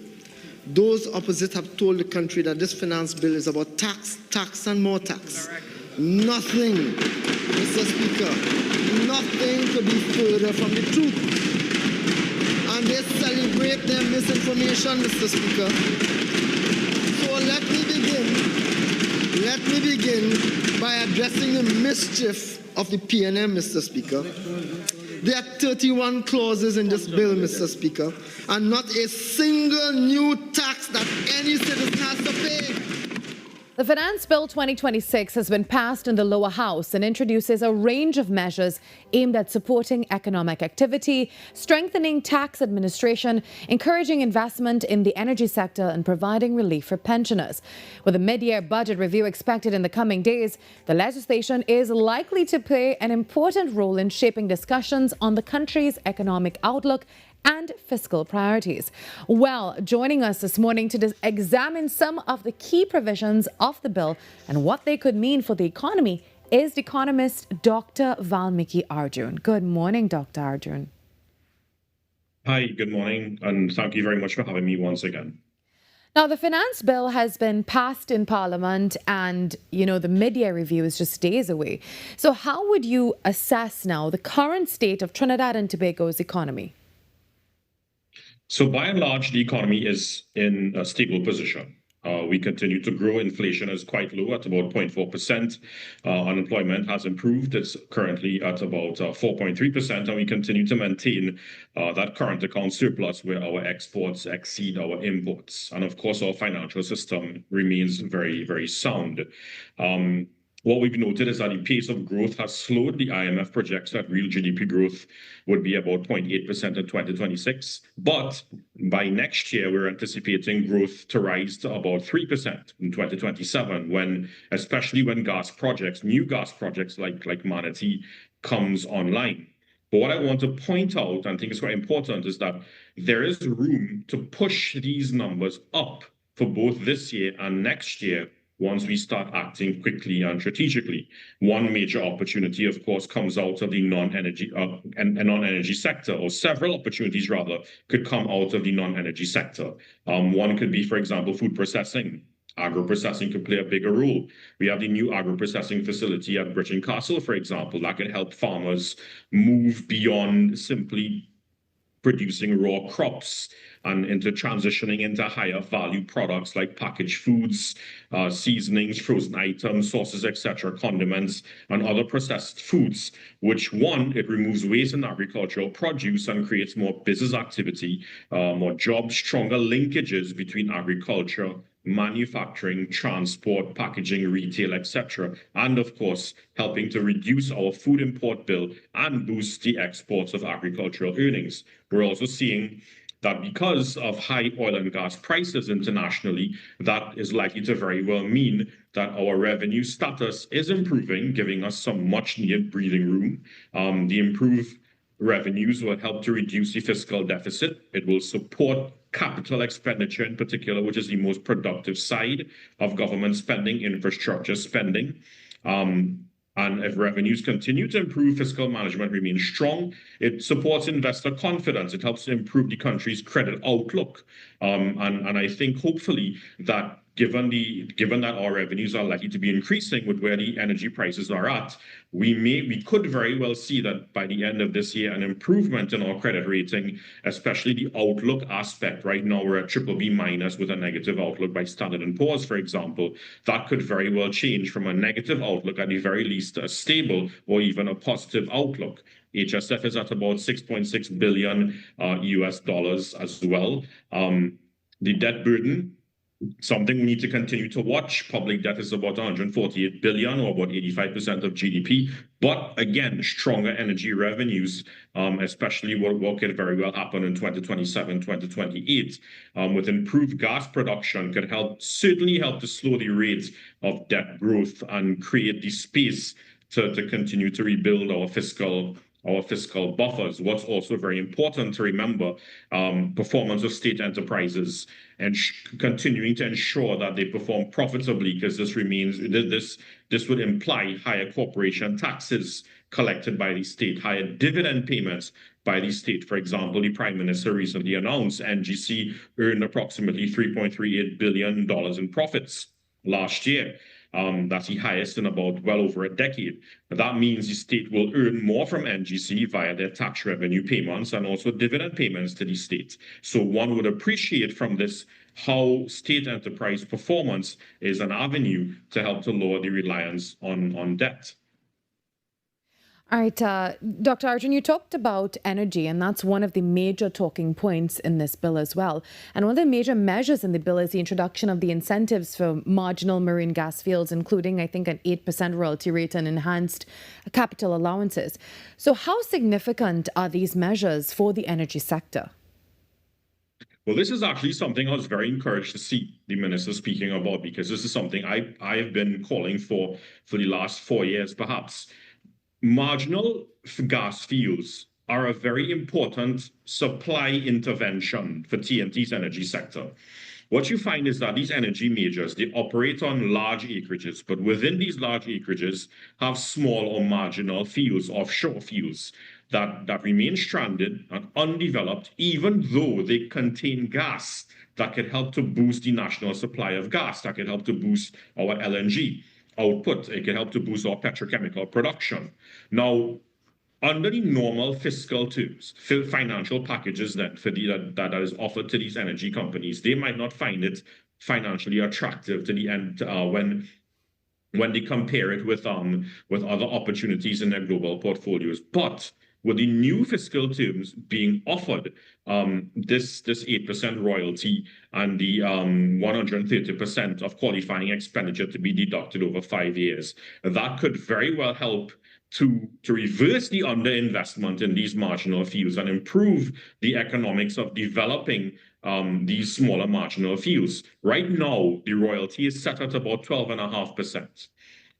Those opposite have told the country that this finance bill is about tax, tax, and more tax. Nothing, Mr. Speaker, nothing could be further from the truth. And they celebrate their misinformation, Mr. Speaker. So let me begin by addressing the mischief of the PNM, Mr. Speaker. There are 31 clauses in this bill, Mr. Speaker, and not a single new tax that any citizen has to pay. The Finance Bill 2026 has been passed in the lower house and introduces a range of measures aimed at supporting economic activity, strengthening tax administration, encouraging investment in the energy sector, and providing relief for pensioners. With a mid-year budget review expected in the coming days, the legislation is likely to play an important role in shaping discussions on the country's economic outlook and fiscal priorities. Well, joining us this morning to examine some of the key provisions of the bill and what they could mean for the economy is the economist Dr. Valmiki Arjun. Good morning, Dr. Arjun. Hi, good morning, and thank you very much for having me once again. Now, the finance bill has been passed in Parliament and, the mid-year review is just days away. So how would you assess now the current state of Trinidad and Tobago's economy? So by and large, the economy is in a stable position. We continue to grow. Inflation is quite low at about 0.4%. Unemployment has improved. It's currently at about 4.3%, and we continue to maintain that current account surplus where our exports exceed our imports. And of course, our financial system remains very, very sound. What we've noted is that the pace of growth has slowed. The IMF projects that real GDP growth would be about 0.8% in 2026. But by next year, we're anticipating growth to rise to about 3% in 2027, especially when new gas projects like Manatee comes online. But what I want to point out, and I think it's quite important, is that there is room to push these numbers up for both this year and next year once we start acting quickly and strategically. One major opportunity, of course, comes out of the non-energy sector, or several opportunities, rather, could come out of the non-energy sector. One could be, for example, food processing. Agro-processing could play a bigger role. We have the new agro-processing facility at Bridgeton Castle, for example, that can help farmers move beyond simply producing raw crops and into transitioning into higher value products like packaged foods, seasonings, frozen items, sauces, etc., condiments, and other processed foods, which it removes waste in agricultural produce and creates more business activity, more jobs, stronger linkages between agriculture, manufacturing, transport, packaging, retail, etc., and of course, helping to reduce our food import bill and boost the exports of agricultural earnings. We're also seeing that because of high oil and gas prices internationally, that is likely to very well mean that our revenue status is improving, giving us some much-needed breathing room. The improved revenues will help to reduce the fiscal deficit. It will support capital expenditure in particular, which is the most productive side of government spending, infrastructure spending. And if revenues continue to improve, fiscal management remains strong. It supports investor confidence. It helps to improve the country's credit outlook. And I think hopefully that given that our revenues are likely to be increasing with where the energy prices are at, we could very well see that by the end of this year, an improvement in our credit rating, especially the outlook aspect. Right now, we're at BBB- with a negative outlook by Standard & Poor's, for example. That could very well change from a negative outlook, at the very least, a stable or even a positive outlook. HSF is at about $6.6 billion US as well. The debt burden something we need to continue to watch. Public debt is about 148 billion, or about 85% of GDP. But again, stronger energy revenues, especially what could very well happen in 2027, 2028, with improved gas production, could certainly help to slow the rate of debt growth and create the space to continue to rebuild our fiscal buffers. What's also very important to remember, performance of state enterprises and continuing to ensure that they perform profitably, because this would imply higher corporation taxes collected by the state, higher dividend payments by the state. For example, the Prime Minister recently announced NGC earned approximately $3.38 billion in profits last year. That's the highest in about well over a decade. That means the state will earn more from NGC via their tax revenue payments and also dividend payments to the state. So one would appreciate from this how state enterprise performance is an avenue to help to lower the reliance on debt. All right, Dr. Arjun, you talked about energy, and that's one of the major talking points in this bill as well. And one of the major measures in the bill is the introduction of the incentives for marginal marine gas fields, including, I think, an 8% royalty rate and enhanced capital allowances. So how significant are these measures for the energy sector? Well, this is actually something I was very encouraged to see the minister speaking about, because this is something I have been calling for the last 4 years, perhaps. Marginal gas fields are a very important supply intervention for TNT's energy sector. What you find is that these energy majors, they operate on large acreages, but within these large acreages have small or marginal fields, offshore fields, that remain stranded and undeveloped, even though they contain gas that could help to boost the national supply of gas, that could help to boost our LNG output. It can help to boost our petrochemical production. Now, under the normal fiscal terms, financial packages that is offered to these energy companies, they might not find it financially attractive to the end when they compare it with other opportunities in their global portfolios. But with the new fiscal terms being offered, this 8% royalty and the 130% of qualifying expenditure to be deducted over 5 years, that could very well help to reverse the underinvestment in these marginal fields and improve the economics of developing these smaller marginal fields. Right now, the royalty is set at about 12.5%.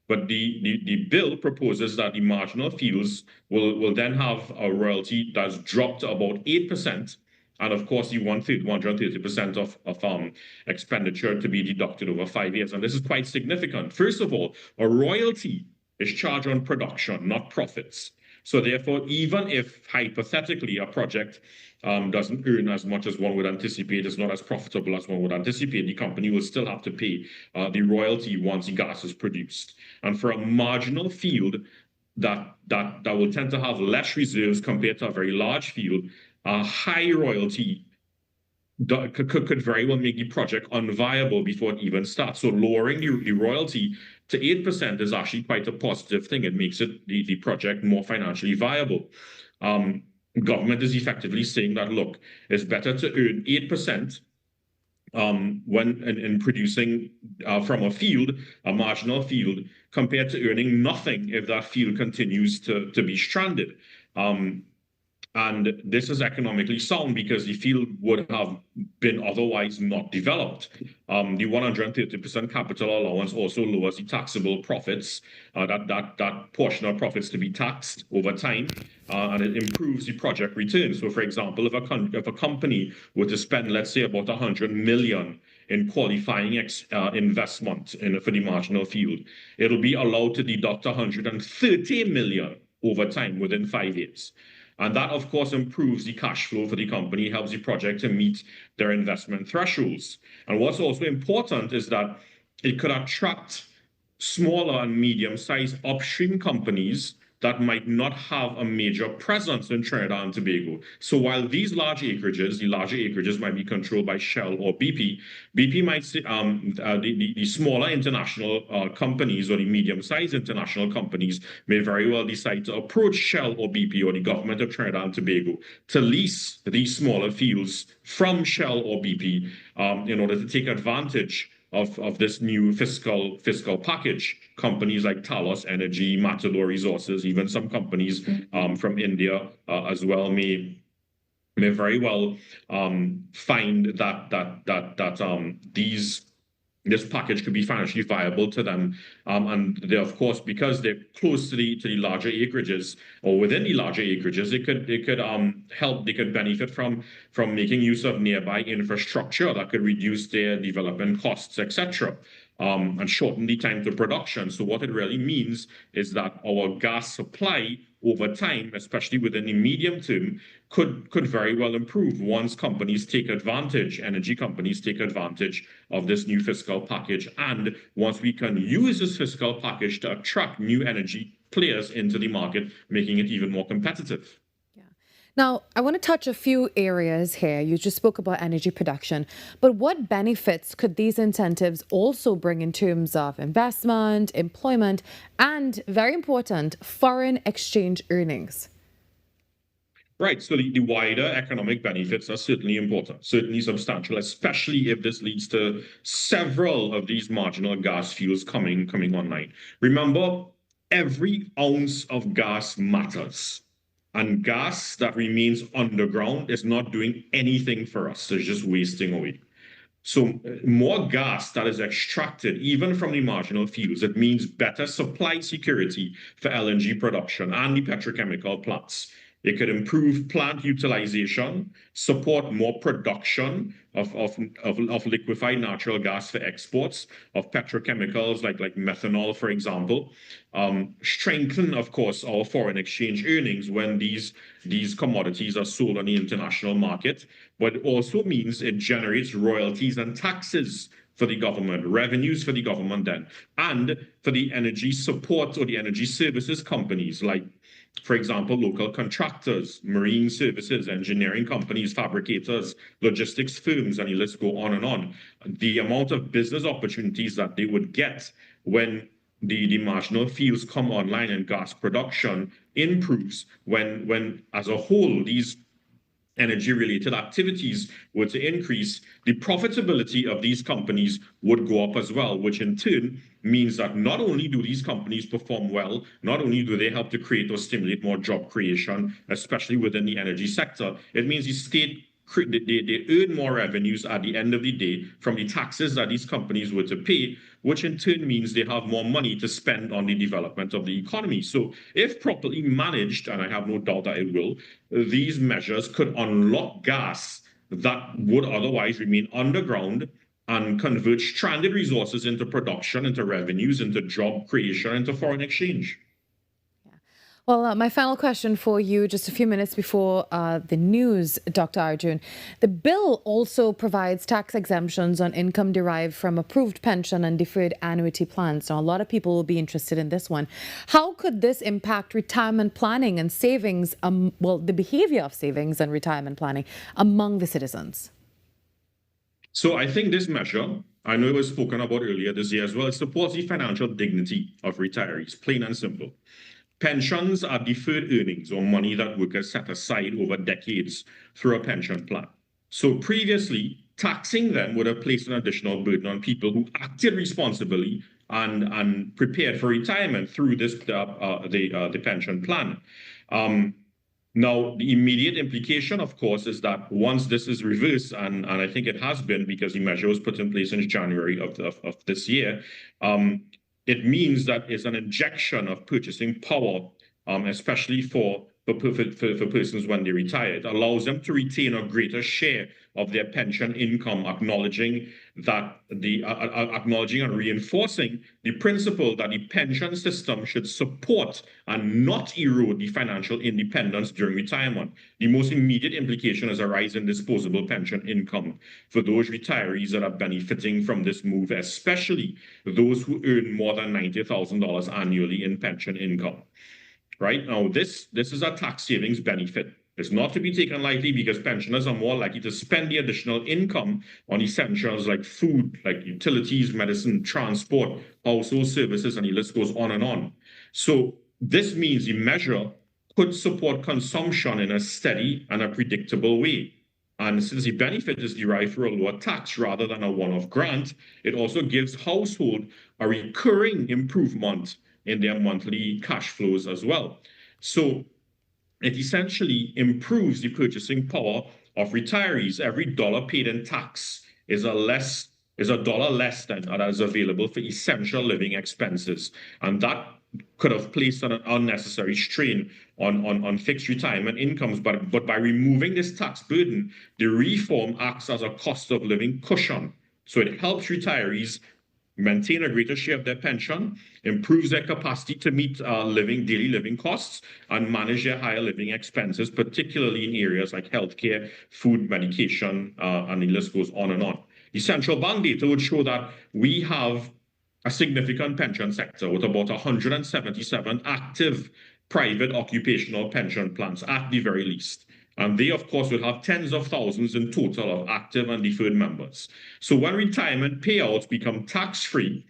But the bill proposes that the marginal fields will then have a royalty that's dropped to about 8%, and of course the 130% of expenditure to be deducted over 5 years. And this is quite significant. First of all, a royalty is charged on production, not profits. So therefore, even if hypothetically a project doesn't earn as much as one would anticipate, is not as profitable as one would anticipate, the company will still have to pay the royalty once the gas is produced. And for a marginal field that will tend to have less reserves compared to a very large field, a high royalty could very well make the project unviable before it even starts. So lowering the royalty to 8% is actually quite a positive thing. It makes the project more financially viable. Government is effectively saying that, look, it's better to earn 8% when in producing from a field, a marginal field, compared to earning nothing if that field continues to be stranded. And this is economically sound because the field would have been otherwise not developed. The 130% capital allowance also lowers the taxable profits, that portion of profits to be taxed over time, and it improves the project return. So, for example, if a company were to spend, let's say, about 100 million in qualifying investment for the marginal field, it'll be allowed to deduct 130 million over time within 5 years. And that, of course, improves the cash flow for the company, helps the project to meet their investment thresholds. And what's also important is that it could attract smaller and medium-sized upstream companies that might not have a major presence in Trinidad and Tobago. So while these large acreages, the larger acreages might be controlled by Shell or BP, BP might say, the smaller international companies or the medium-sized international companies may very well decide to approach Shell or BP or the government of Trinidad and Tobago to lease these smaller fields from Shell or BP in order to take advantage of this new fiscal package. Companies like Talos Energy, Matador Resources, even some companies from India as well may very well find that this package could be financially viable to them, and they, of course, because they're close to the larger acreages or within the larger acreages, they could benefit from making use of nearby infrastructure that could reduce their development costs, etc. And shorten the time to production. So what it really means is that our gas supply over time, especially within the medium term, could very well improve once companies take advantage, energy companies take advantage of this new fiscal package, and once we can use this fiscal package to attract new energy players into the market, making it even more competitive. Now, I want to touch a few areas here. You just spoke about energy production, but what benefits could these incentives also bring in terms of investment, employment, and, very important, foreign exchange earnings? Right, so the wider economic benefits are certainly important, certainly substantial, especially if this leads to several of these marginal gas fields coming online. Remember, every ounce of gas matters. And gas that remains underground is not doing anything for us. It's just wasting away. So more gas that is extracted, even from the marginal fields, it means better supply security for LNG production and the petrochemical plants. It could improve plant utilization, support more production of liquefied natural gas for exports, of petrochemicals like methanol, for example, strengthen, of course, our foreign exchange earnings when these commodities are sold on the international market, but it also means it generates royalties and taxes for the government, revenues for the government then, and for the energy support or the energy services companies like, for example, local contractors, marine services, engineering companies, fabricators, logistics firms, and the list go on and on. The amount of business opportunities that they would get when the marginal fields come online and gas production improves when as a whole, these energy-related activities were to increase, the profitability of these companies would go up as well, which in turn means that not only do these companies perform well, not only do they help to create or stimulate more job creation, especially within the energy sector, it means the state, they earn more revenues at the end of the day from the taxes that these companies were to pay, which in turn means they have more money to spend on the development of the economy. So if properly managed, and I have no doubt that it will, these measures could unlock gas that would otherwise remain underground and convert stranded resources into production, into revenues, into job creation, into foreign exchange. Well, my final question for you, just a few minutes before the news, Dr. Arjun. The bill also provides tax exemptions on income derived from approved pension and deferred annuity plans. Now, a lot of people will be interested in this one. How could this impact retirement planning and savings, the behavior of savings and retirement planning among the citizens? So I think this measure, I know it was spoken about earlier this year as well, it supports the financial dignity of retirees, plain and simple. Pensions are deferred earnings or money that workers set aside over decades through a pension plan. So previously, taxing them would have placed an additional burden on people who acted responsibly and prepared for retirement through this the pension plan. Now, the immediate implication, of course, is that once this is reversed, and I think it has been because the measure was put in place since January of this year, it means that it's an injection of purchasing power, especially for persons when they retire. It allows them to retain a greater share of their pension income, acknowledging and reinforcing the principle that the pension system should support and not erode the financial independence during retirement. The most immediate implication is a rise in disposable pension income for those retirees that are benefiting from this move, especially those who earn more than $90,000 annually in pension income. right? Now, this is a tax savings benefit. It's not to be taken lightly because pensioners are more likely to spend the additional income on essentials like food, like utilities, medicine, transport, household services, and the list goes on and on. So this means the measure could support consumption in a steady and a predictable way. And since the benefit is derived through a lower tax rather than a one-off grant, it also gives household a recurring improvement in their monthly cash flows as well. So it essentially improves the purchasing power of retirees. Every dollar paid in tax is a dollar less than that is available for essential living expenses. And that could have placed an unnecessary strain on fixed retirement incomes. But by removing this tax burden, the reform acts as a cost of living cushion. So it helps retirees maintain a greater share of their pension, improves their capacity to meet daily living costs, and manage their higher living expenses, particularly in areas like healthcare, food, medication, and the list goes on and on. The central bank data would show that we have a significant pension sector with about 177 active private occupational pension plans at the very least. And they, of course, will have tens of thousands in total of active and deferred members. So when retirement payouts become tax-free,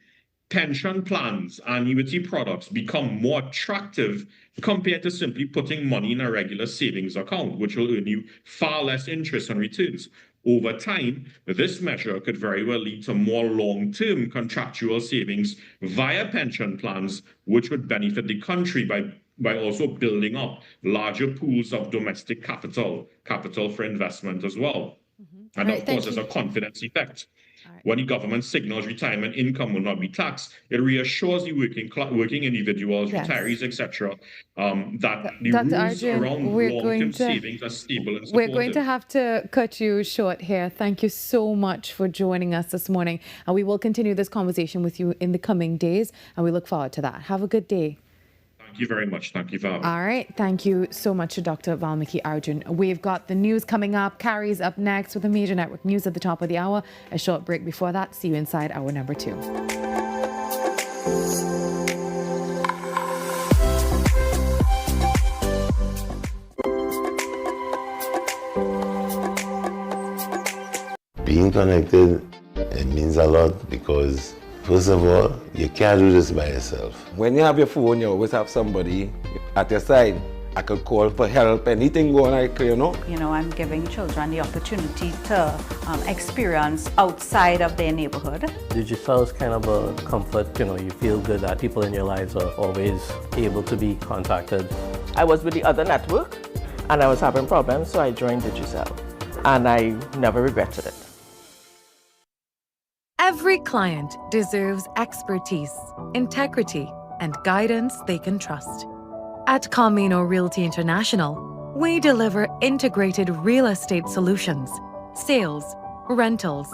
pension plans, annuity products become more attractive compared to simply putting money in a regular savings account, which will earn you far less interest and returns. Over time, this measure could very well lead to more long-term contractual savings via pension plans, which would benefit the country by also building up larger pools of domestic capital for investment as well. And of course, there's a confidence effect. When the government signals retirement income will not be taxed, it reassures the working individuals, retirees, etc., that the Dr. rules Arjun, around long-term savings are stable and supportive. We're going to have to cut you short here. Thank you so much for joining us this morning. And we will continue this conversation with you in the coming days, and we look forward to that. Have a good day. Thank you very much. Thank you for having me. All right. Thank you so much to Dr. Valmiki Arjun. We've got the news coming up. Carrie's up next with the Major Network News at the top of the hour. A short break before that. See you inside hour number 2. Being connected, it means a lot because first of all, you can't do this by yourself. When you have your phone, you always have somebody at your side. I could call for help, anything going on, you know. You know, I'm giving children the opportunity to experience outside of their neighborhood. Digicel is kind of a comfort, you know, you feel good that people in your lives are always able to be contacted. I was with the other network and I was having problems, so I joined Digicel and I never regretted it. Every client deserves expertise, integrity, and guidance they can trust. At Camino Realty International, we deliver integrated real estate solutions, sales, rentals,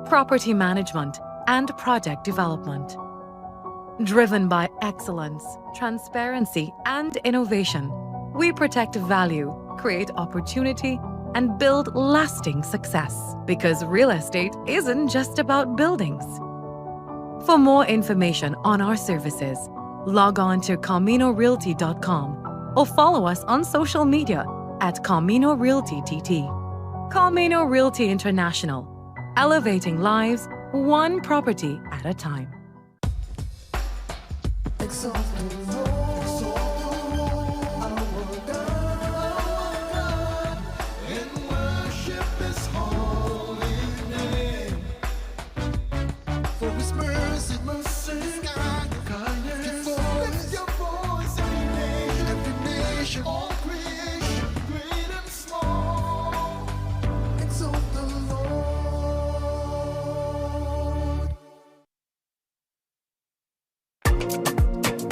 property management, and project development. Driven by excellence, transparency, and innovation, we protect value, create opportunity, and build lasting success. Because real estate isn't just about buildings. For more information on our services, log on to CaminoRealty.com or follow us on social media at Camino Realty TT. Camino Realty International, elevating lives one property at a time.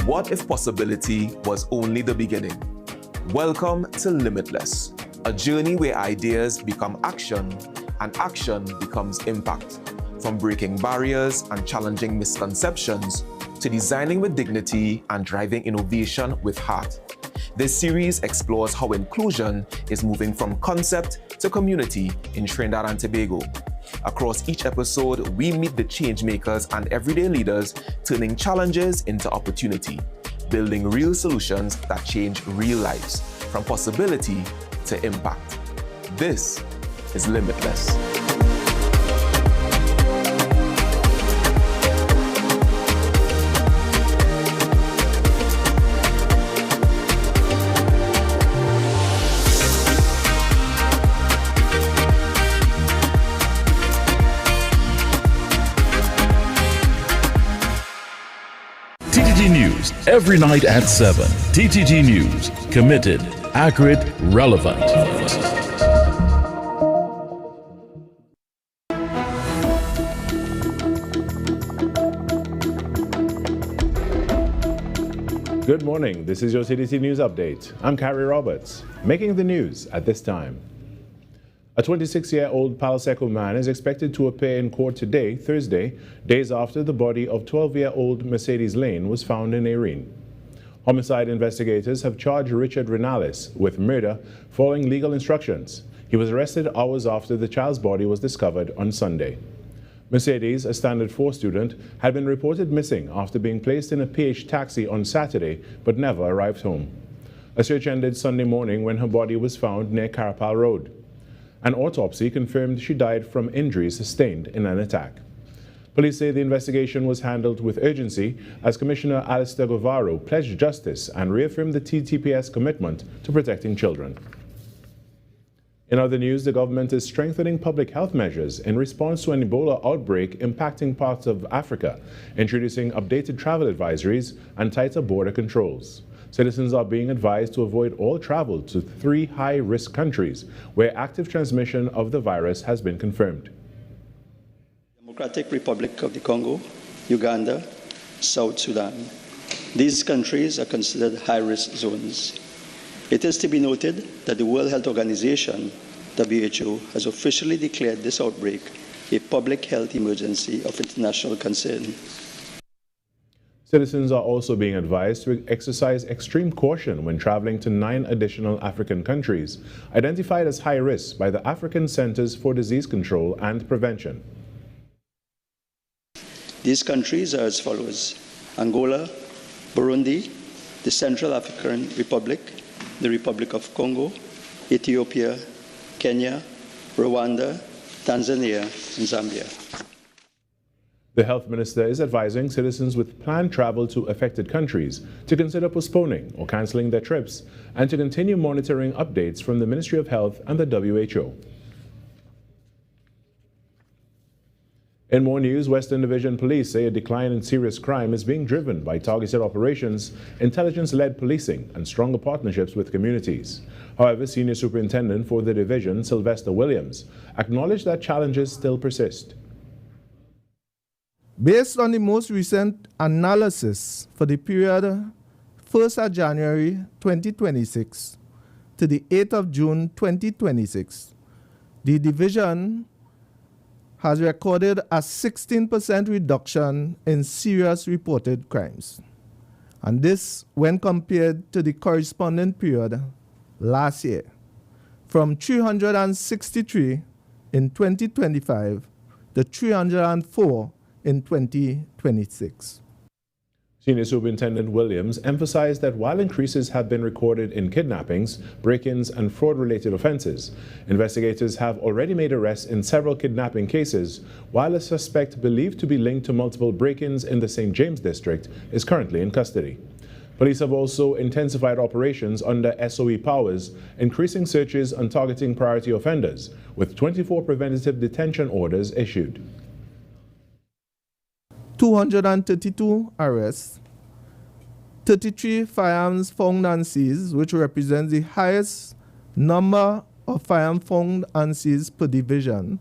What if possibility was only the beginning? Welcome to Limitless, a journey where ideas become action and action becomes impact. From breaking barriers and challenging misconceptions to designing with dignity and driving innovation with heart. This series explores how inclusion is moving from concept to community in Trinidad and Tobago. Across each episode, we meet the change makers and everyday leaders turning challenges into opportunity. building real solutions that change real lives, from possibility to impact. This is Limitless. TTT News, every night at 7. TTT News, committed, accurate, relevant. Good morning, this is your TTT News Update. I'm Carrie Roberts, making the news at this time. A 26-year-old Palo Seco man is expected to appear in court today, Thursday, days after the body of 12-year-old Mercedes Lane was found in Erin. Homicide investigators have charged Richard Renales with murder following legal instructions. He was arrested hours after the child's body was discovered on Sunday. Mercedes, a Standard 4 student, had been reported missing after being placed in a PH taxi on Saturday but never arrived home. A search ended Sunday morning when her body was found near Carapal Road. An autopsy confirmed she died from injuries sustained in an attack. Police say the investigation was handled with urgency as Commissioner Alistair Guevara pledged justice and reaffirmed the TTPS commitment to protecting children. In other news, the government is strengthening public health measures in response to an Ebola outbreak impacting parts of Africa, introducing updated travel advisories and tighter border controls. Citizens are being advised to avoid all travel to 3 high-risk countries where active transmission of the virus has been confirmed. Democratic Republic of the Congo, Uganda, South Sudan. These countries are considered high-risk zones. It is to be noted that the World Health Organization, WHO, has officially declared this outbreak a public health emergency of international concern. Citizens are also being advised to exercise extreme caution when traveling to 9 additional African countries, identified as high risk by the African Centers for Disease Control and Prevention. These countries are as follows: Angola, Burundi, the Central African Republic, the Republic of Congo, Ethiopia, Kenya, Rwanda, Tanzania, and Zambia. The health minister is advising citizens with planned travel to affected countries to consider postponing or cancelling their trips and to continue monitoring updates from the Ministry of Health and the WHO. In more news, Western Division Police say a decline in serious crime is being driven by targeted operations, intelligence-led policing, and stronger partnerships with communities. However, Senior Superintendent for the division, Sylvester Williams, acknowledged that challenges still persist. Based on the most recent analysis for the period 1st of January 2026 to the 8th of June 2026, the division has recorded a 16% reduction in serious reported crimes. And this when compared to the corresponding period last year, from 363 in 2025 to 304 in 2026. Senior Superintendent Williams emphasized that while increases have been recorded in kidnappings, break-ins, and fraud-related offenses, investigators have already made arrests in several kidnapping cases, while a suspect believed to be linked to multiple break-ins in the St. James district is currently in custody. Police have also intensified operations under SOE powers, increasing searches and targeting priority offenders, with 24 preventative detention orders issued. 232 arrests, 33 firearms found and seized, which represents the highest number of firearms found and seized per division,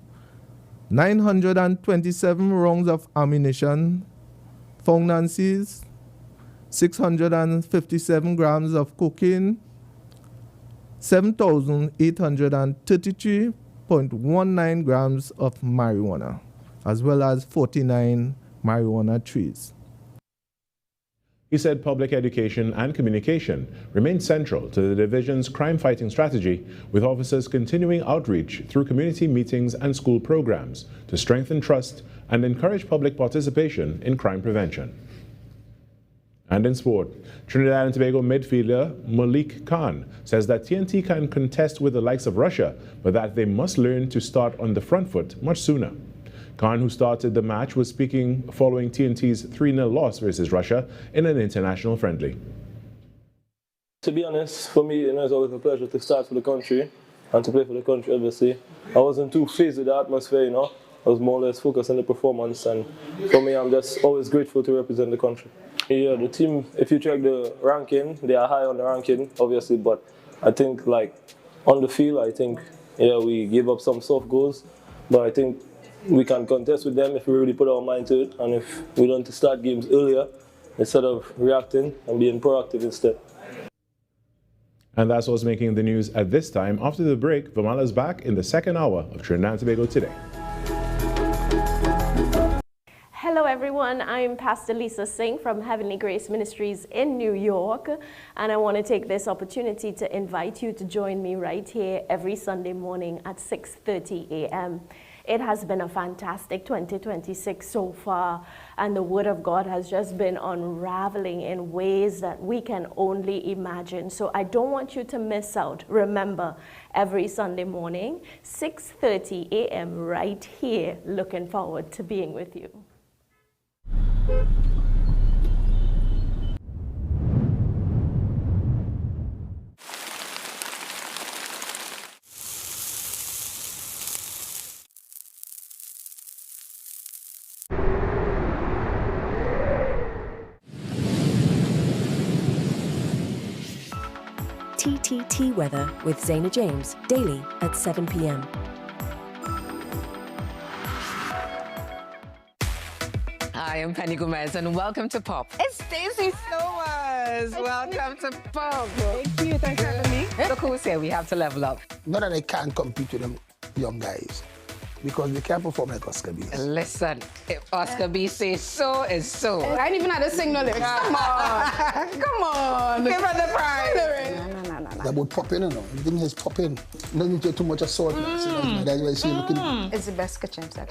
927 rounds of ammunition found and seized, 657 grams of cocaine, 7,833.19 grams of marijuana, as well as 49 marijuana trees. He said public education and communication remain central to the division's crime-fighting strategy, with officers continuing outreach through community meetings and school programs to strengthen trust and encourage public participation in crime prevention. And in sport, Trinidad and Tobago midfielder Malik Khan says that TNT can contest with the likes of Russia, but that they must learn to start on the front foot much sooner. Khan, who started the match, was speaking following TNT's 3-0 loss versus Russia in an international friendly. To be honest, for me, it's always a pleasure to start for the country and to play for the country, obviously. I wasn't too phased with the atmosphere, I was more or less focused on the performance, and for me, I'm just always grateful to represent the country. Yeah, the team, if you check the ranking, they are high on the ranking, obviously, but I think, on the field, we gave up some soft goals, but I think we can contest with them if we really put our mind to it, and if we learn to start games earlier instead of reacting and being proactive instead. And that's what's making the news at this time. After the break, Virmala is back in the second hour of Trinidad and Tobago Today. Hello everyone, I'm Pastor Lisa Singh from Heavenly Grace Ministries in New York, and I want to take this opportunity to invite you to join me right here every Sunday morning at 6:30 a.m. It has been a fantastic 2026 so far, and the Word of God has just been unraveling in ways that we can only imagine. So I don't want you to miss out. Remember, every Sunday morning, 6:30 a.m. right here. Looking forward to being with you. TTT Weather with Zaina James, daily at 7 p.m. Hi, I'm Penny Gomez, and welcome to Pop. It's Stacey Snowers. Welcome to Pop. Thank you. Thanks for having me. Look who's here. We have to level up. Not that I can't compete with them young guys, because they can't perform like Oscar B. Listen, if Oscar B says so, is so. I ain't even had to sing no lyrics. Come on. Come on. Give her the prize. No. It's about popping, Everything is popping. Doesn't take too much assault. So that's why she's looking. It's the best kitchen set.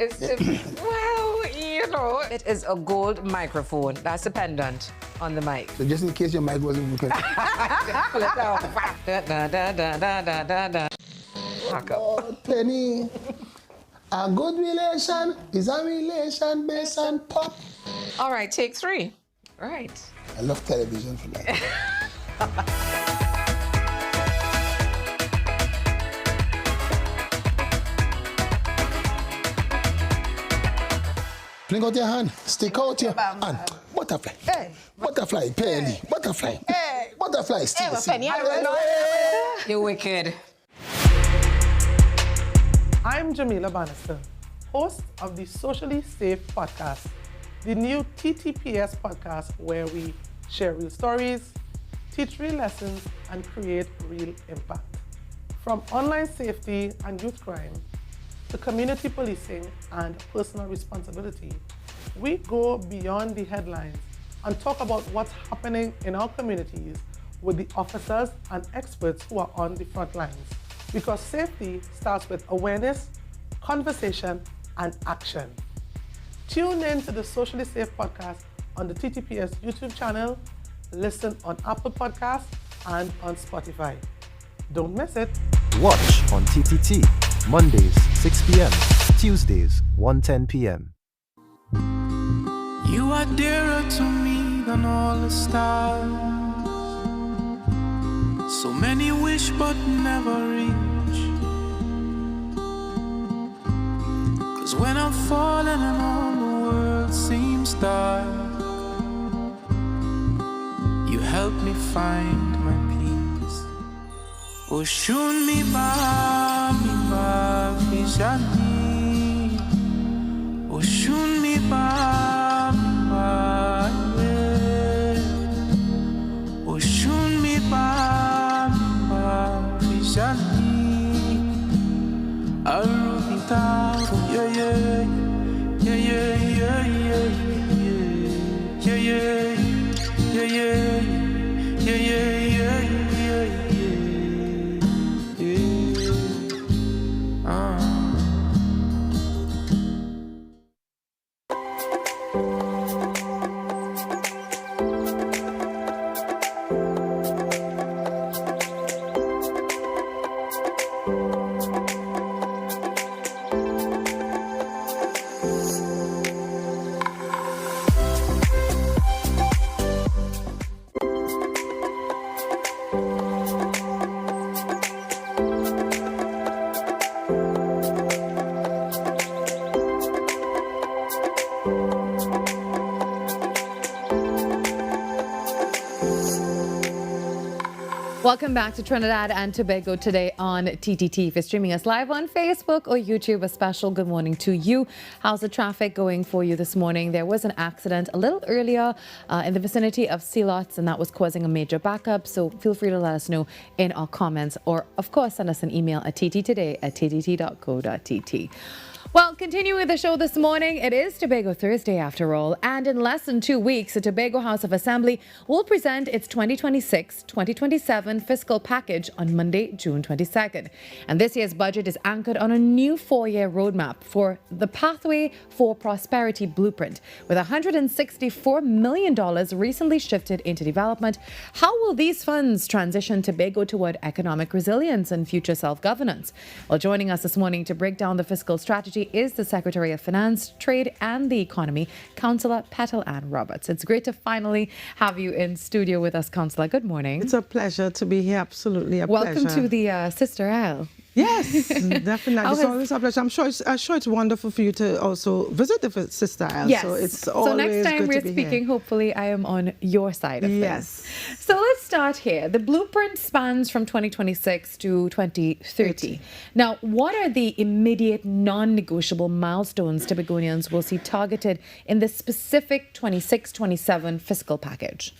Well, it is a gold microphone. That's dependent on the mic. So just in case your mic wasn't working. Pull it out. Hack up. Oh, Penny. A good relation is a relation based on pop. All right, take 3. Right. I love television for that. Fling out your hand, stick out your hand. Butterfly. Hey. Butterfly, Penny. Butterfly. Hey. Butterfly, Stacey. Penny, You wicked. I'm Jamila Bannister, host of the Socially Safe podcast, the new TTPS podcast where we share real stories, teach real lessons, and create real impact. From online safety and youth crime to community policing and personal responsibility, we go beyond the headlines and talk about what's happening in our communities with the officers and experts who are on the front lines. Because safety starts with awareness, conversation, and action. Tune in to the Socially Safe podcast on the TTPS YouTube channel, listen on Apple Podcasts, and on Spotify. Don't miss it. Watch on TTT, Mondays, 6 p.m., Tuesdays, 1:10 p.m. You are dearer to me than all the stars. So many wish but never reach. 'Cause when I'm falling and all the world seems dark, you help me find my peace. Oh, shun mi ba vijani. Oh, shun mi ba yeah. Oh, shun mi ba vijani. Arubita, yeah, yeah, yeah, yeah, yeah, yeah, yeah, yeah, yeah, yeah, yeah, yeah, yeah. Welcome back to Trinidad and Tobago Today on TTT. If you're streaming us live on Facebook or YouTube, a special good morning to you. How's the traffic going for you this morning? There was an accident a little earlier in the vicinity of Sealots, and that was causing a major backup. So feel free to let us know in our comments, or of course send us an email at tttoday@ttt.co.tt. Well, continuing with the show this morning, it is Tobago Thursday after all, and in less than 2 weeks, the Tobago House of Assembly will present its 2026-2027 fiscal package on Monday, June 22nd. And this year's budget is anchored on a new 4-year roadmap for the Pathway for Prosperity blueprint, with $164 million recently shifted into development. How will these funds transition Tobago toward economic resilience and future self-governance? Well, joining us this morning to break down the fiscal strategy is the Secretary of Finance, Trade and the Economy, Councillor Petal Ann Roberts. It's great to finally have you in studio with us, Councillor. Good morning. It's a pleasure to be here. Absolutely a pleasure. Welcome to the Sister Isle. Yes, definitely. It's always a pleasure. I'm sure it's wonderful for you to also visit the Sister Isle. Yes. So it's always next time good we're to be speaking, here. hopefully I am on your side of yes. things. So let's start here. The blueprint spans from 2026 to 2030. Now, what are the immediate non-negotiable milestones Tobagonians will see targeted in the specific 26-27 fiscal package?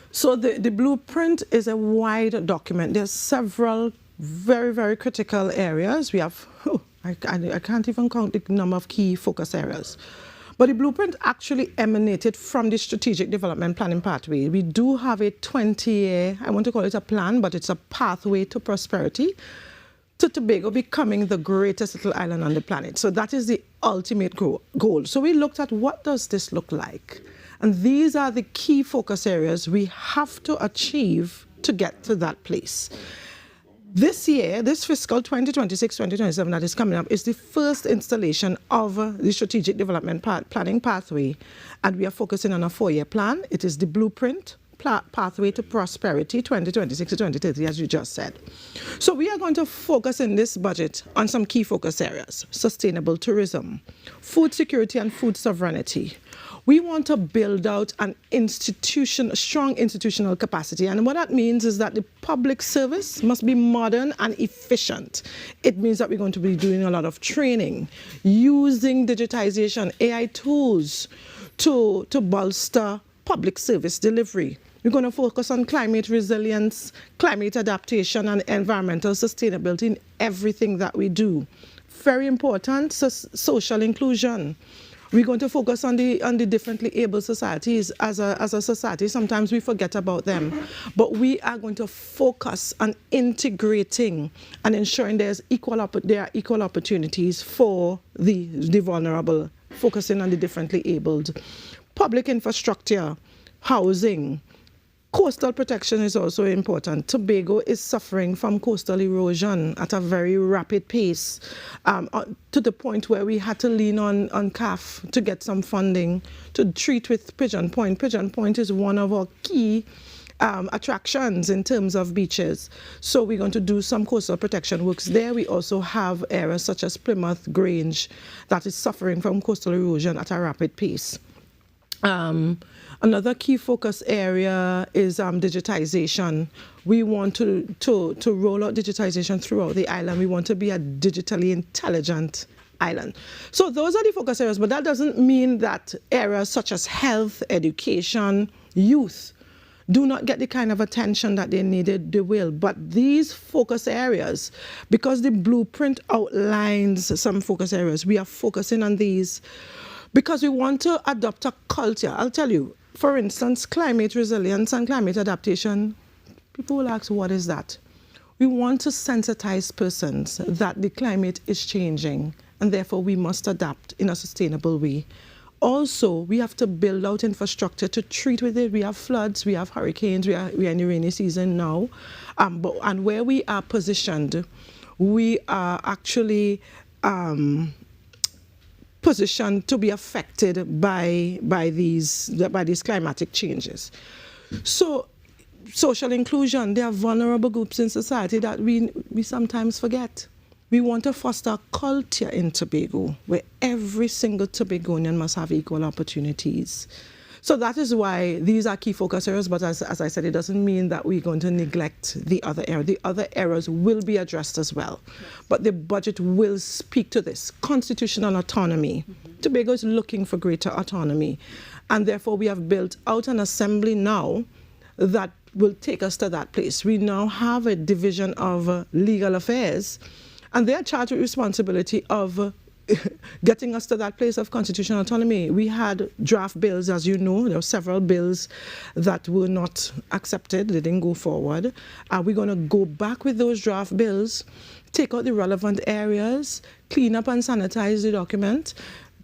So the blueprint is a wide document. There's several very, very critical areas. We have, I can't even count the number of key focus areas. But the blueprint actually emanated from the Strategic Development Planning Pathway. We do have a 20-year, I want to call it a plan, but it's a pathway to prosperity, to Tobago becoming the greatest little island on the planet. So that is the ultimate goal. So we looked at what does this look like? And these are the key focus areas we have to achieve to get to that place. This year, this fiscal 2026-2027 that is coming up is the first installation of the Strategic Development Planning Pathway, and we are focusing on a 4-year plan. It is the blueprint Pathway to Prosperity 2026 to 2030, as you just said. So we are going to focus in this budget on some key focus areas: sustainable tourism, food security and food sovereignty. We want to build out a strong institutional capacity. And what that means is that the public service must be modern and efficient. It means that we're going to be doing a lot of training, using digitization, AI tools to bolster public service delivery. We're going to focus on climate resilience, climate adaptation, and environmental sustainability in everything that we do. Very important, social inclusion. We're going to focus on the differently able societies as a society. Sometimes we forget about them, but we are going to focus on integrating and ensuring there are equal opportunities for the vulnerable, focusing on the differently abled. Public infrastructure, housing. Coastal protection is also important. Tobago is suffering from coastal erosion at a very rapid pace, to the point where we had to lean on CAF to get some funding to treat with Pigeon Point. Pigeon Point is one of our key attractions in terms of beaches. So we're going to do some coastal protection works there. We also have areas such as Plymouth Grange that is suffering from coastal erosion at a rapid pace. Another key focus area is digitization. We want to roll out digitization throughout the island. We want to be a digitally intelligent island. So those are the focus areas, but that doesn't mean that areas such as health, education, youth do not get the kind of attention that they needed. They will. But these focus areas, because the blueprint outlines some focus areas, we are focusing on these because we want to adopt a culture. I'll tell you, for instance, climate resilience and climate adaptation, people will ask, what is that? We want to sensitize persons that the climate is changing and therefore we must adapt in a sustainable way. Also, we have to build out infrastructure to treat with it. We have floods, we have hurricanes, we are in the rainy season now. And where we are positioned, we are actually positioned to be affected by these climatic changes. So social inclusion, there are vulnerable groups in society that we sometimes forget. We want to foster a culture in Tobago where every single Tobagonian must have equal opportunities. So that is why these are key focus areas, but as I said, it doesn't mean that we're going to neglect the other area. The other areas will be addressed as well. Yes. But the budget will speak to this. Constitutional autonomy. Tobago is looking for greater autonomy. And therefore, we have built out an assembly now that will take us to that place. We now have a division of legal affairs, and they are charged with responsibility of getting us to that place of constitutional autonomy. We had draft bills, as you know. There were several bills that were not accepted. They didn't go forward. We're going to go back with those draft bills, take out the relevant areas, clean up and sanitize the document,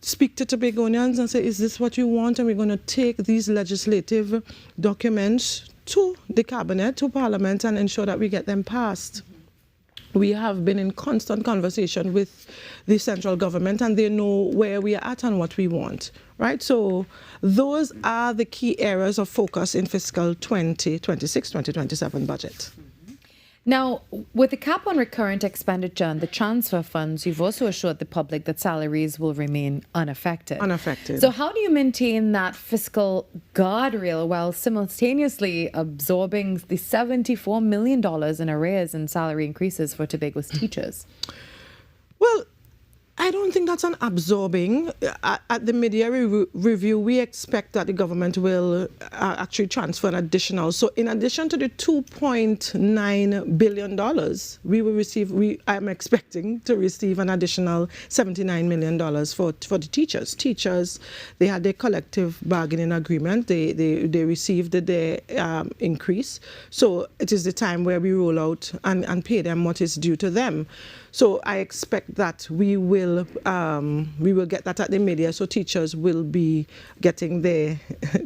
speak to Tobagonians and say, is this what you want? And we're going to take these legislative documents to the cabinet, to parliament, and ensure that we get them passed. We have been in constant conversation with the central government, and they know where we are at and what we want, right? So those are the key areas of focus in fiscal 2026-2027 budget. Now, with the cap on recurrent expenditure and the transfer funds, you've also assured the public that salaries will remain unaffected. Unaffected. So how do you maintain that fiscal guardrail while simultaneously absorbing the $74 million in arrears and salary increases for Tobago's teachers? Well, I don't think that's an absorbing. At the mid-year review, we expect that the government will actually transfer an additional. So in addition to the $2.9 billion we will receive, I'm expecting to receive an additional $79 million for the teachers. Teachers, they had their collective bargaining agreement. They received their increase. So it is the time where we roll out and pay them what is due to them. So I expect that we will get that at the mid-year, so teachers will be getting their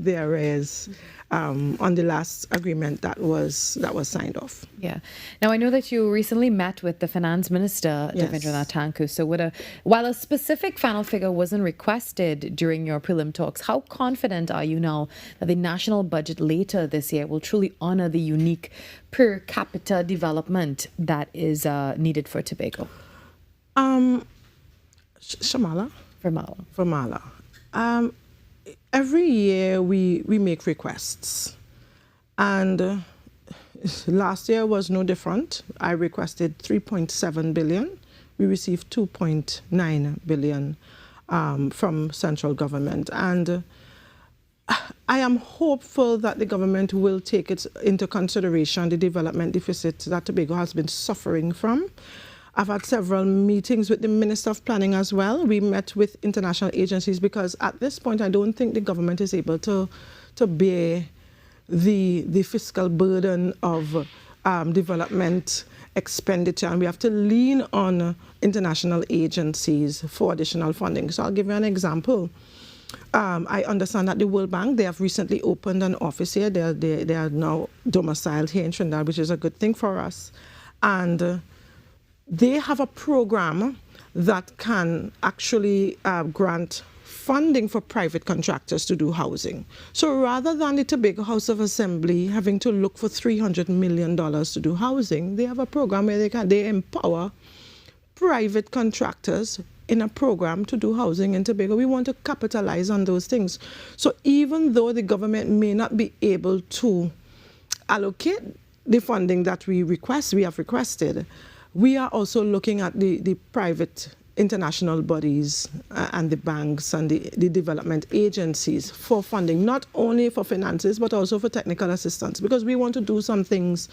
arrears on the last agreement that was signed off. Yeah. Now I know that you recently met with the Finance Minister, Yes. Devindranath Thakur. So while a specific final figure wasn't requested during your prelim talks, how confident are you now that the national budget later this year will truly honor the unique per capita development that is needed for Tobago? Virmala. Every year we make requests, and last year was no different. I requested 3.7 billion. We received 2.9 billion from central government, and I am hopeful that the government will take it into consideration the development deficit that Tobago has been suffering from. I've had several meetings with the Minister of Planning as well. We met with international agencies because at this point I don't think the government is able to bear the fiscal burden of development expenditure, and we have to lean on international agencies for additional funding. So I'll give you an example. I understand that the World Bank, they have recently opened an office here. They are now domiciled here in Trinidad, which is a good thing for us. And they have a program that can actually grant funding for private contractors to do housing. So rather than the Tobago House of Assembly having to look for $300 million to do housing, they have a program where they empower private contractors in a program to do housing in Tobago. We want to capitalize on those things. So even though the government may not be able to allocate the funding that we have requested, we are also looking at the private international bodies and the banks and the development agencies for funding, not only for finances, but also for technical assistance, because we want to do some things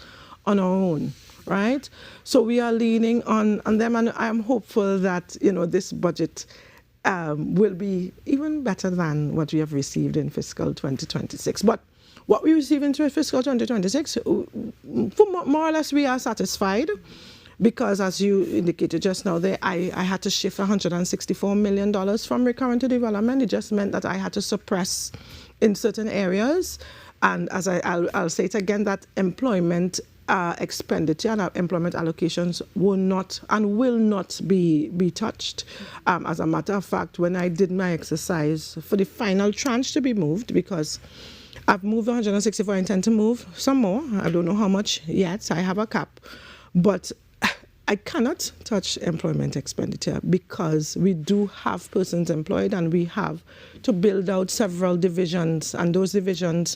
on our own, right? So we are leaning on them, and I'm hopeful that, this budget will be even better than what we have received in fiscal 2026. But what we receive in fiscal 2026, for more or less, we are satisfied. Because as you indicated just now, I had to shift $164 million from recurrent to development. It just meant that I had to suppress in certain areas. And as I'll say it again, that employment expenditure and employment allocations will not and will not be touched. As a matter of fact, when I did my exercise for the final tranche to be moved, because I've moved 164, I intend to move some more. I don't know how much yet. I have a cap. But I cannot touch employment expenditure because we do have persons employed and we have to build out several divisions, and those divisions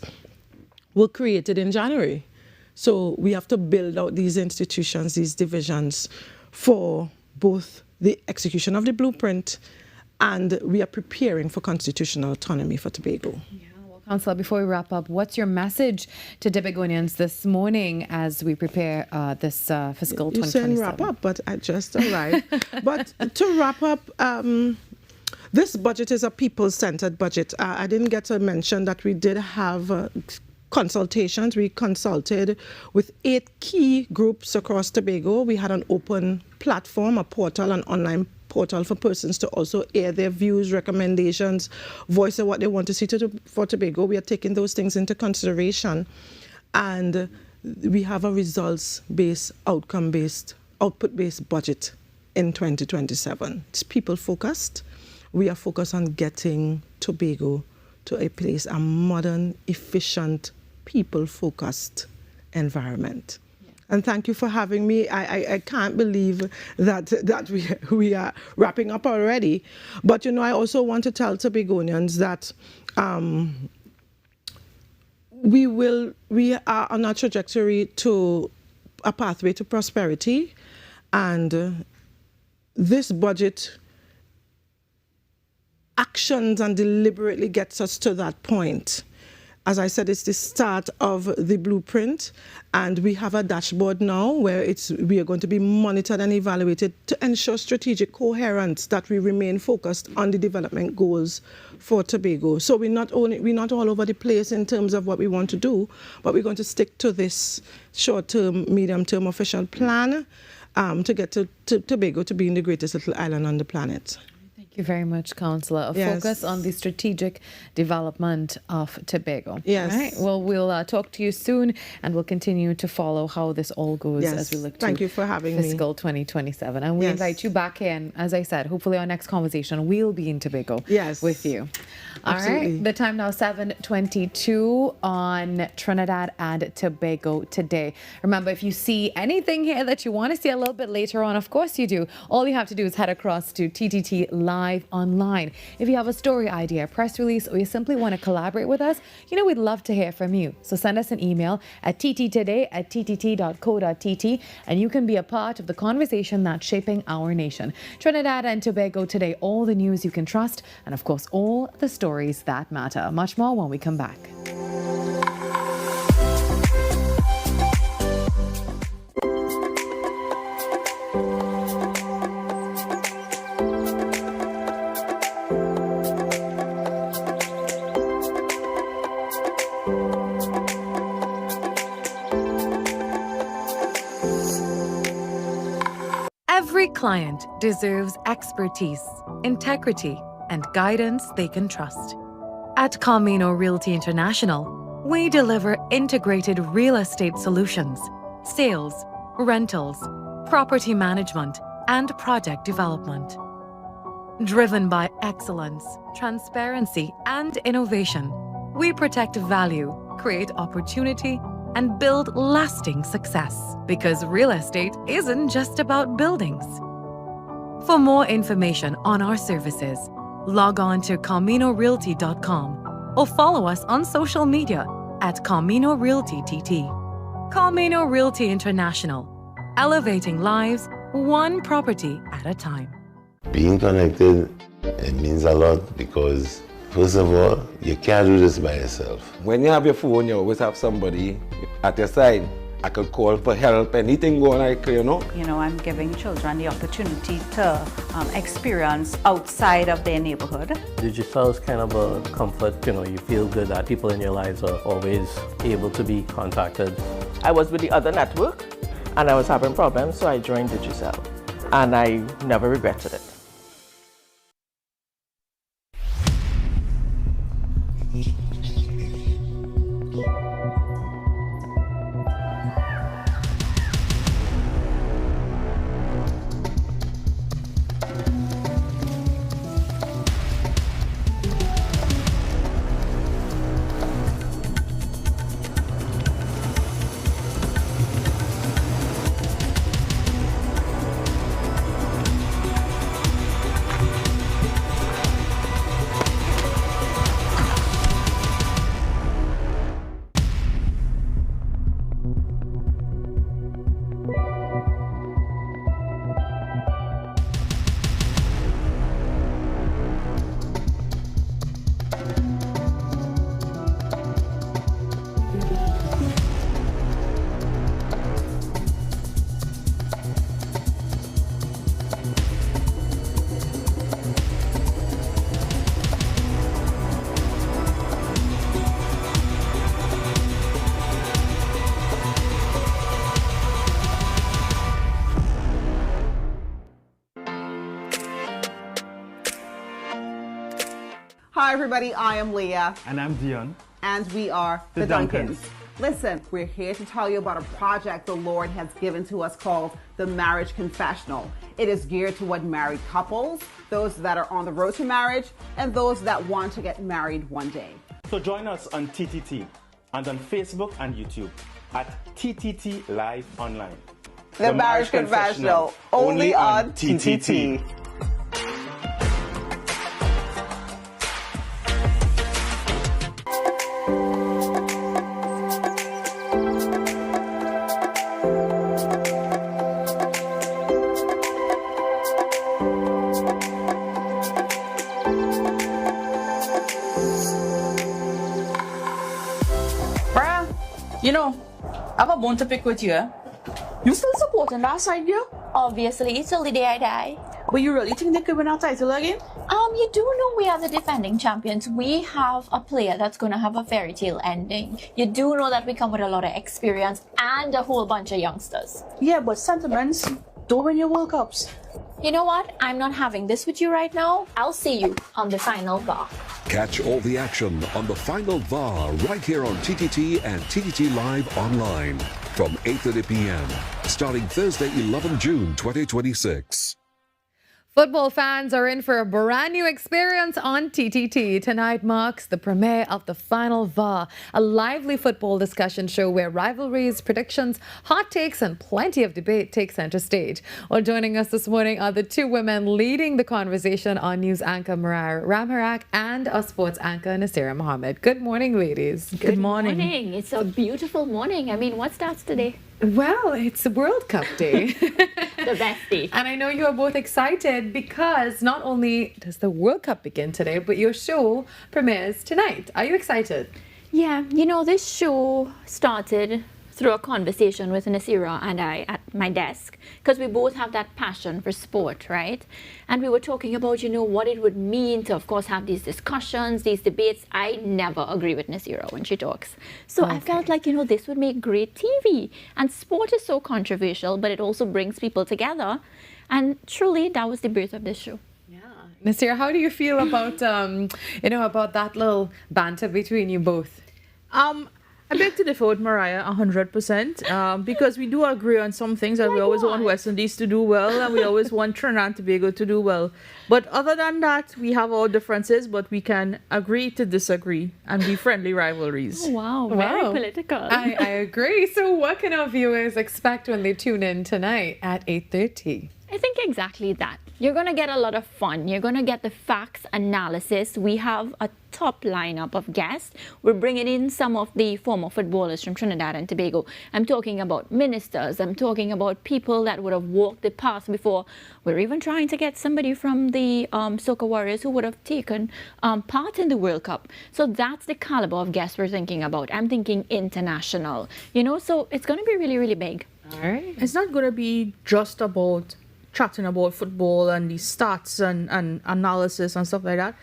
were created in January. So we have to build out these institutions, these divisions, for both the execution of the blueprint and we are preparing for constitutional autonomy for Tobago. Councillor, before we wrap up, what's your message to Tobagonians this morning as we prepare this fiscal 2027? You're saying wrap up, but I just arrived. But to wrap up, this budget is a people-centered budget. I didn't get to mention that we did have consultations. We consulted with 8 key groups across Tobago. We had an open platform, a portal, an online portal for persons to also air their views, recommendations, voice of what they want to see for Tobago. We are taking those things into consideration, and we have a results-based, outcome-based, output-based budget in 2027. It's people-focused. We are focused on getting Tobago to a place, a modern, efficient, people-focused environment. And thank you for having me. I can't believe that we are wrapping up already. But, you know, I also want to tell Tobagonians that we are on a trajectory to a pathway to prosperity. And this budget actions and deliberately gets us to that point. As I said, it's the start of the blueprint, and we have a dashboard now where we are going to be monitored and evaluated to ensure strategic coherence, that we remain focused on the development goals for Tobago. So we're not all over the place in terms of what we want to do, but we're going to stick to this short-term, medium-term official plan to get to Tobago to being the greatest little island on the planet. Thank you very much, Councillor. A focus on the strategic development of Tobago. Yes. All right. Well, we'll talk to you soon, and we'll continue to follow how this all goes as we look to Thank you for having fiscal 2027. And we invite you back here. And as I said, hopefully our next conversation will be in Tobago with you. Absolutely. All right. The time now 7:22 on Trinidad and Tobago Today. Remember, if you see anything here that you want to see a little bit later on, of course you do. All you have to do is head across to TTT Live online. If you have a story idea, press release, or you simply want to collaborate with us, you know, we'd love to hear from you. So send us an email at tttoday@ttt.co.tt, and you can be a part of the conversation that's shaping our nation. Trinidad and Tobago Today, all the news you can trust, and of course, all the stories that matter. Much more when we come back. Every client deserves expertise, integrity, and guidance they can trust. At Camino Realty International, we deliver integrated real estate solutions, sales, rentals, property management, and project development. Driven by excellence, transparency, and innovation, we protect value, create opportunity, and build lasting success, because real estate isn't just about buildings. For more information on our services, log on to CaminoRealty.com or follow us on social media at Camino Realty TT. Camino Realty International, elevating lives one property at a time. Being connected, it means a lot because, first of all, you can't do this by yourself. When you have your phone, you always have somebody at your side. I could call for help, anything going like, you know. You know, I'm giving children the opportunity to experience outside of their neighborhood. Digital is kind of a comfort, you know, you feel good that people in your lives are always able to be contacted. I was with the other network and I was having problems, so I joined Digicel, and I never regretted it. Hi, everybody. I am Leah. And I'm Dion. And we are The Duncans. Listen, we're here to tell you about a project the Lord has given to us called the Marriage Confessional. It is geared toward married couples, those that are on the road to marriage, and those that want to get married one day. So join us on TTT and on Facebook and YouTube at TTT Live Online. The Marriage Confessional, only on TTT. You know, I have a bone to pick with you. You still supporting that side, yeah? Obviously, till the day I die. But you really think they could win our title again? You do know we are the defending champions. We have a player that's going to have a fairy tale ending. You do know that we come with a lot of experience and a whole bunch of youngsters. Yeah, but sentiments don't win your World Cups. You know what? I'm not having this with you right now. I'll see you on the final VAR. Catch all the action on the final VAR right here on TTT and TTT Live Online from 8:30 p.m. starting Thursday, 11 June 2026. Football fans are in for a brand new experience on TTT. Tonight marks the premiere of the final VAR, a lively football discussion show where rivalries, predictions, hot takes, and plenty of debate take center stage. Well, joining us this morning are the two women leading the conversation on news anchor Mariah Ramharak and our sports anchor Nasira Mohammed. Good morning, ladies. Good morning. It's a beautiful morning. I mean, what starts today? Well, it's World Cup Day. The best day. And I know you are both excited because not only does the World Cup begin today, but your show premieres tonight. Are you excited? Yeah, you know, this show started through a conversation with Nasira and I at my desk, because we both have that passion for sport, right? And we were talking about, you know, what it would mean to, of course, have these discussions, these debates. I never agree with Nasira when she talks. So I felt like, you know, this would make great TV. And sport is so controversial, but it also brings people together. And truly, that was the birth of this show. Nasira, how do you feel about, about that little banter between you both? I beg to differ with Mariah 100%, because we do agree on some things, and we always want West Indies to do well, and we always want Trinidad and Tobago to do well. But other than that, we have our differences, but we can agree to disagree and be friendly rivalries. Oh, wow, very political. I agree. So what can our viewers expect when they tune in tonight at 8:30? I think exactly that. You're going to get a lot of fun. You're going to get the facts, analysis. We have a top lineup of guests. We're bringing in some of the former footballers from Trinidad and Tobago. I'm talking about ministers. I'm talking about people that would have walked the path before. We're even trying to get somebody from the Soca Warriors who would have taken part in the World Cup. So that's the caliber of guests we're thinking about. I'm thinking international, you know, so it's going to be really, really big. All right. It's not going to be just about chatting about football and the stats and analysis and stuff like that.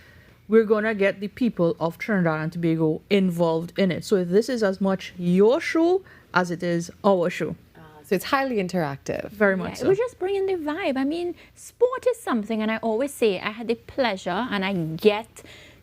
We're going to get the people of Trinidad and Tobago involved in it. So this is as much your show as it is our show. So it's highly interactive. Very much so. We're just bringing the vibe. I mean, sport is something, and I always say I had the pleasure and I get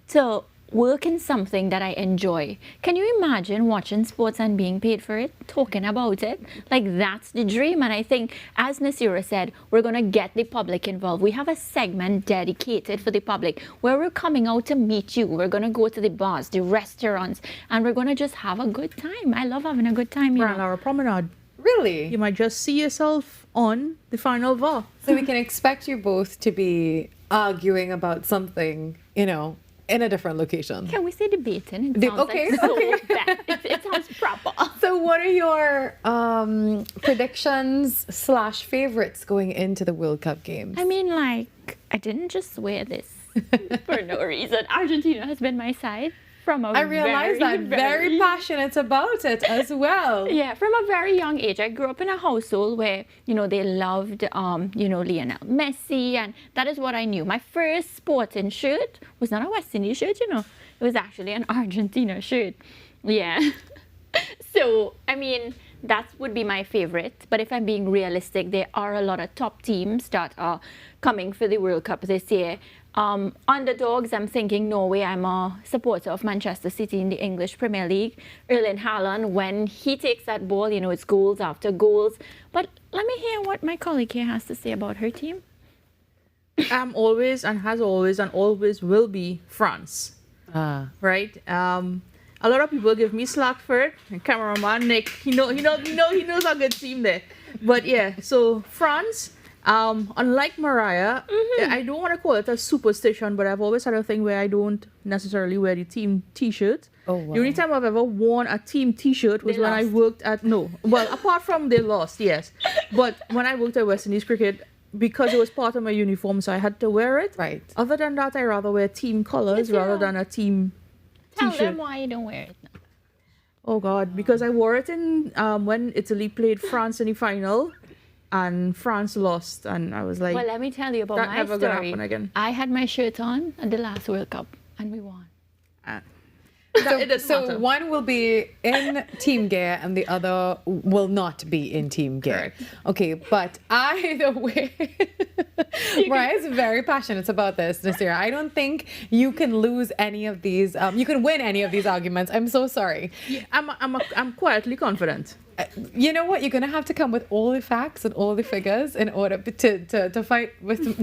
to work in something that I enjoy. Can you imagine watching sports and being paid for it, talking about it? Like, that's the dream. And I think, as Nasira said, we're going to get the public involved. We have a segment dedicated for the public where we're coming out to meet you. We're going to go to the bars, the restaurants, and we're going to just have a good time. I love having a good time. Our promenade. Really? You might just see yourself on the final VAR. So we can expect you both to be arguing about something, you know, in a different location. Can we say debating? It sounds like so bad. It sounds proper. So what are your predictions / favorites going into the World Cup games? I mean, like, I didn't just swear this for no reason. Argentina has been my side. I realize that very passionate about it as well. Yeah, from a very young age. I grew up in a household where, you know, they loved, Lionel Messi, and that is what I knew. My first sporting shirt was not a West Indies shirt, you know. It was actually an Argentina shirt. Yeah. So, I mean, that would be my favorite. But if I'm being realistic, there are a lot of top teams that are coming for the World Cup this year. Underdogs, I'm thinking Norway. I'm a supporter of Manchester City in the English Premier League. Erling Haaland, when he takes that ball, you know, it's goals after goals. But let me hear what my colleague here has to say about her team. I'm always and has always and always will be France. Right? A lot of people give me slack for it. And cameraman Nick, he knows a good team there. But yeah, so France. Unlike Mariah, I don't want to call it a superstition, but I've always had a thing where I don't necessarily wear the team t-shirt. Oh, wow. The only time I've ever worn a team t-shirt was when I worked at, apart from they lost, yes. But when I worked at West Indies Cricket, because it was part of my uniform, so I had to wear it. Right. Other than that, I rather wear team colors rather than a team t-shirt. Tell them why you don't wear it now. Oh, God, because I wore it in when Italy played France in the final. And France lost, and I was like, well, let me tell you about that my never story. gonna happen again. I had my shirt on at the last World Cup, and we won. So one will be in team gear and the other will not be in team gear. Correct. Okay, but either way, Mariah's very passionate about this, Nasira. I don't think you can lose any of these. You can win any of these arguments. I'm so sorry. Yeah, I'm quietly confident. You know what? You're going to have to come with all the facts and all the figures in order to fight with,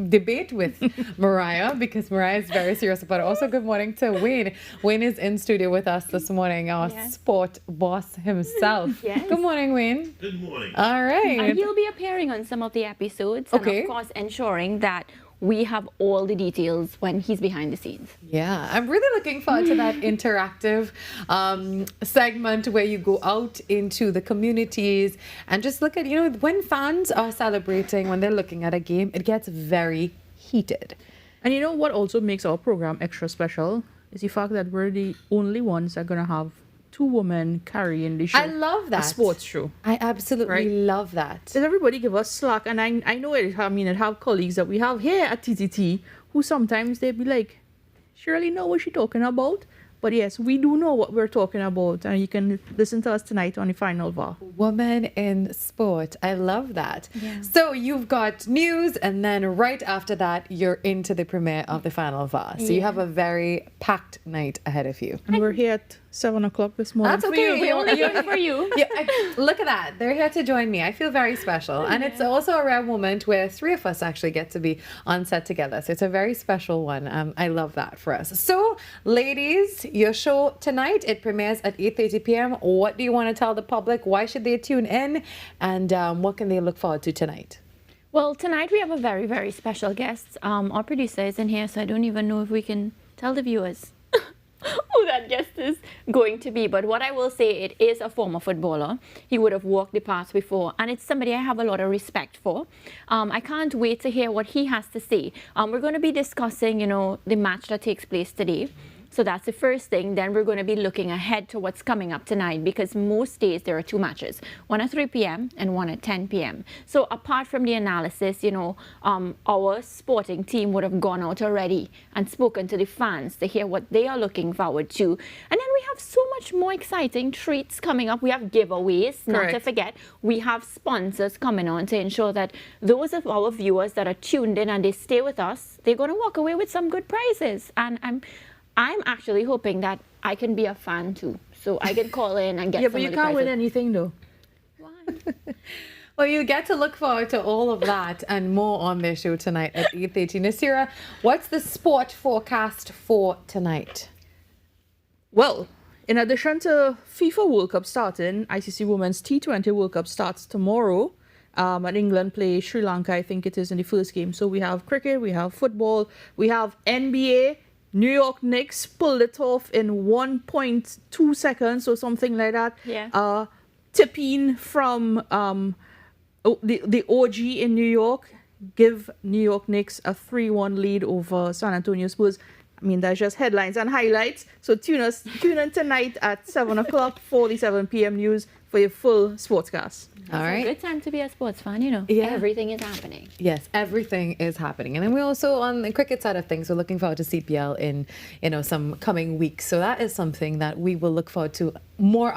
debate with Mariah, because Mariah is very serious about it. Also, good morning to Wayne. Wayne is in studio with us this morning, our sport boss himself. Yes. Good morning, Wayne. Good morning. All right. And he'll be appearing on some of the episodes, and of course ensuring that we have all the details when he's behind the scenes. Yeah, I'm really looking forward to that interactive segment where you go out into the communities and just look at, when fans are celebrating, when they're looking at a game, it gets very heated. And you know what also makes our program extra special is the fact that we're the only ones that are going to have two women carrying the show. I love that. A sports show. I absolutely love that. Does everybody give us slack? And I know it. I mean, I have colleagues that we have here at TTT who sometimes they be like, "Shirley know what she's talking about." But yes, we do know what we're talking about, and you can listen to us tonight on the Final VAR. Woman in sport. I love that. Yeah. So you've got news, and then right after that, you're into the premiere of the Final VAR. So you have a very packed night ahead of you. And we're here at 7 o'clock this morning. That's okay. We only here for you. Yeah, look at that. They're here to join me. I feel very special. And it's also a rare moment where three of us actually get to be on set together. So it's a very special one. I love that for us. So, ladies, your show tonight, it premieres at 8:30 p.m. What do you want to tell the public? Why should they tune in? And what can they look forward to tonight? Well, tonight we have a very, very special guest. Our producer is in here, so I don't even know if we can tell the viewers who that guest is going to be. But what I will say, it is a former footballer. He would have walked the path before, and it's somebody I have a lot of respect for. I can't wait to hear what he has to say. We're going to be discussing, the match that takes place today. So that's the first thing. Then we're going to be looking ahead to what's coming up tonight, because most days there are two matches, one at 3 p.m. and one at 10 p.m. So apart from the analysis, our sporting team would have gone out already and spoken to the fans to hear what they are looking forward to. And then we have so much more exciting treats coming up. We have giveaways, not to forget. We have sponsors coming on to ensure that those of our viewers that are tuned in and they stay with us, they're going to walk away with some good prizes. And I'm actually hoping that I can be a fan too, so I can call in and get some of the prizes. Yeah, but you can't win anything though. Why? Well, you get to look forward to all of that and more on their show tonight at 8:30. Nasira, what's the sport forecast for tonight? Well, in addition to FIFA World Cup starting, ICC Women's T20 World Cup starts tomorrow. And England play Sri Lanka, I think it is, in the first game. So we have cricket, we have football, we have NBA. New York Knicks pulled it off in 1.2 seconds or something like that. Yeah. Tipping from the OG in New York give New York Knicks a 3-1 lead over San Antonio Spurs. I mean, that's just headlines and highlights. So tune in tonight at 7 o'clock for the 7 p.m. news for your full sportscast. All right. It's a good time to be a sports fan, Yeah. Everything is happening. Yes, everything is happening. And then we also, on the cricket side of things, we're looking forward to CPL in, some coming weeks. So that is something that we will look forward to more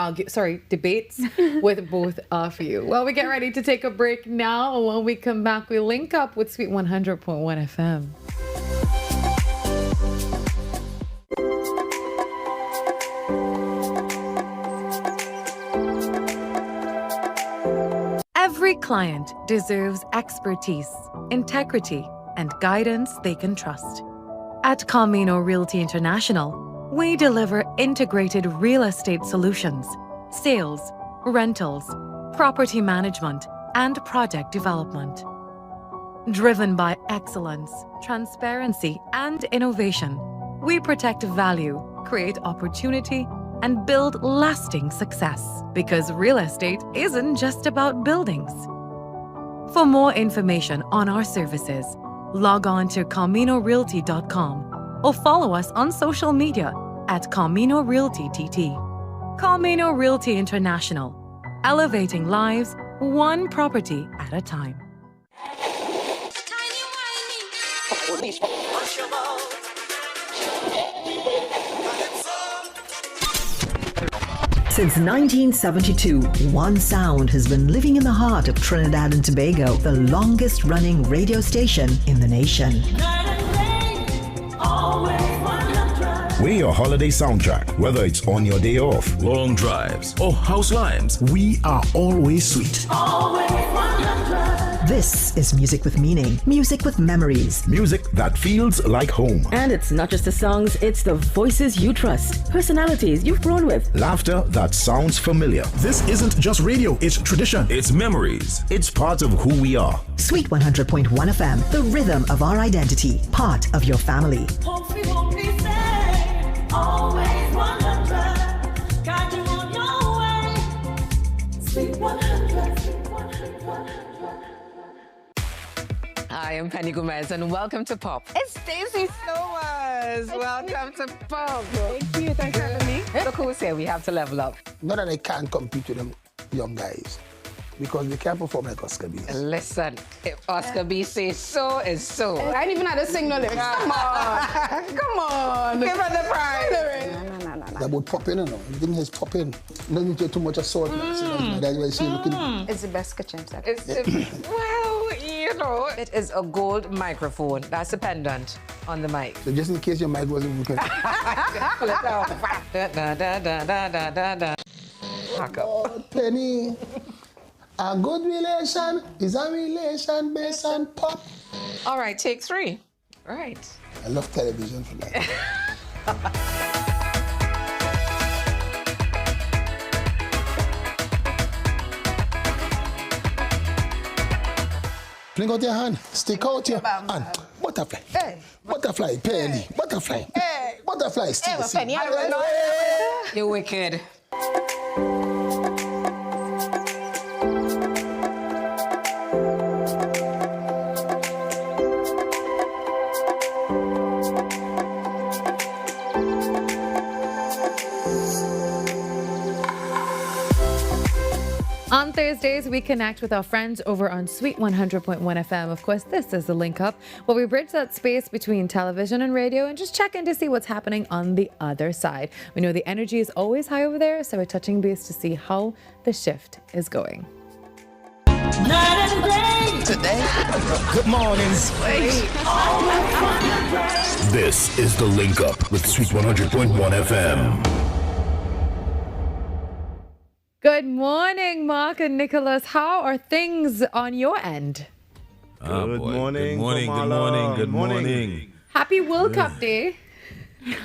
debates with both of you. Well, we get ready to take a break now. When we come back, we link up with Sweet 100.1 FM. client deserves expertise, integrity, and guidance they can trust. At Camino Realty International, we deliver integrated real estate solutions, sales, rentals, property management, and project development. Driven by excellence, transparency, and innovation, we protect value, create opportunity, and build lasting success. Because real estate isn't just about buildings. For more information on our services, log on to CaminoRealty.com or follow us on social media at Camino Realty TT. Camino Realty International, elevating lives one property at a time. Since 1972, one sound has been living in the heart of Trinidad and Tobago, the longest running radio station in the nation. We're your holiday soundtrack, whether it's on your day off, long drives, or house lives. We are always sweet. This is music with meaning, music with memories. Music that feels like home. And it's not just the songs, it's the voices you trust, personalities you've grown with. Laughter that sounds familiar. This isn't just radio, it's tradition. It's memories. It's part of who we are. Sweet 100.1 FM, the rhythm of our identity, part of your family. Always 100, guide you on your way. Sweet 100, sweet 100. Hi, I'm Penny Gomez, and welcome to Pop. It's Stacey Snowers. Welcome to Pop. Thank you. Thanks for having me. Look who's here. We have to level up. Not that I can't compete with them young guys, because they can't perform like Oscar B. Listen, if Oscar B says so, is so. I ain't even had to sing no lyrics. Come on. Come on. Give her the prize. No. It's about popping, you know. Everything is popping. You don't need to too much of salt. That's why you see looking. It's the best kitchen set. Well, you know, it is a gold microphone. That's a pendant on the mic. So just in case your mic wasn't working. Pull it out. Pack up. Oh, Penny. A good relation is a relation based on pop. All right, take 3. All right. I love television for that. Fling out your hand, stick out your hand. Butterfly. Hey. Butterfly, Penny. Butterfly. Hey. Butterfly, stick. Hey, Penny. You're wicked. On Thursdays, we connect with our friends over on Sweet 100.1 FM. Of course, this is the Link Up, where we bridge that space between television and radio and just check in to see what's happening on the other side. We know the energy is always high over there, so we're touching base to see how the shift is going. Night and day. Today, good morning. Sweet. This is the Link Up with Sweet 100.1 FM. Good morning, Mark and Nicholas. How are things on your end? Good morning. Good morning. Good morning. Good morning. Happy World Cup Day.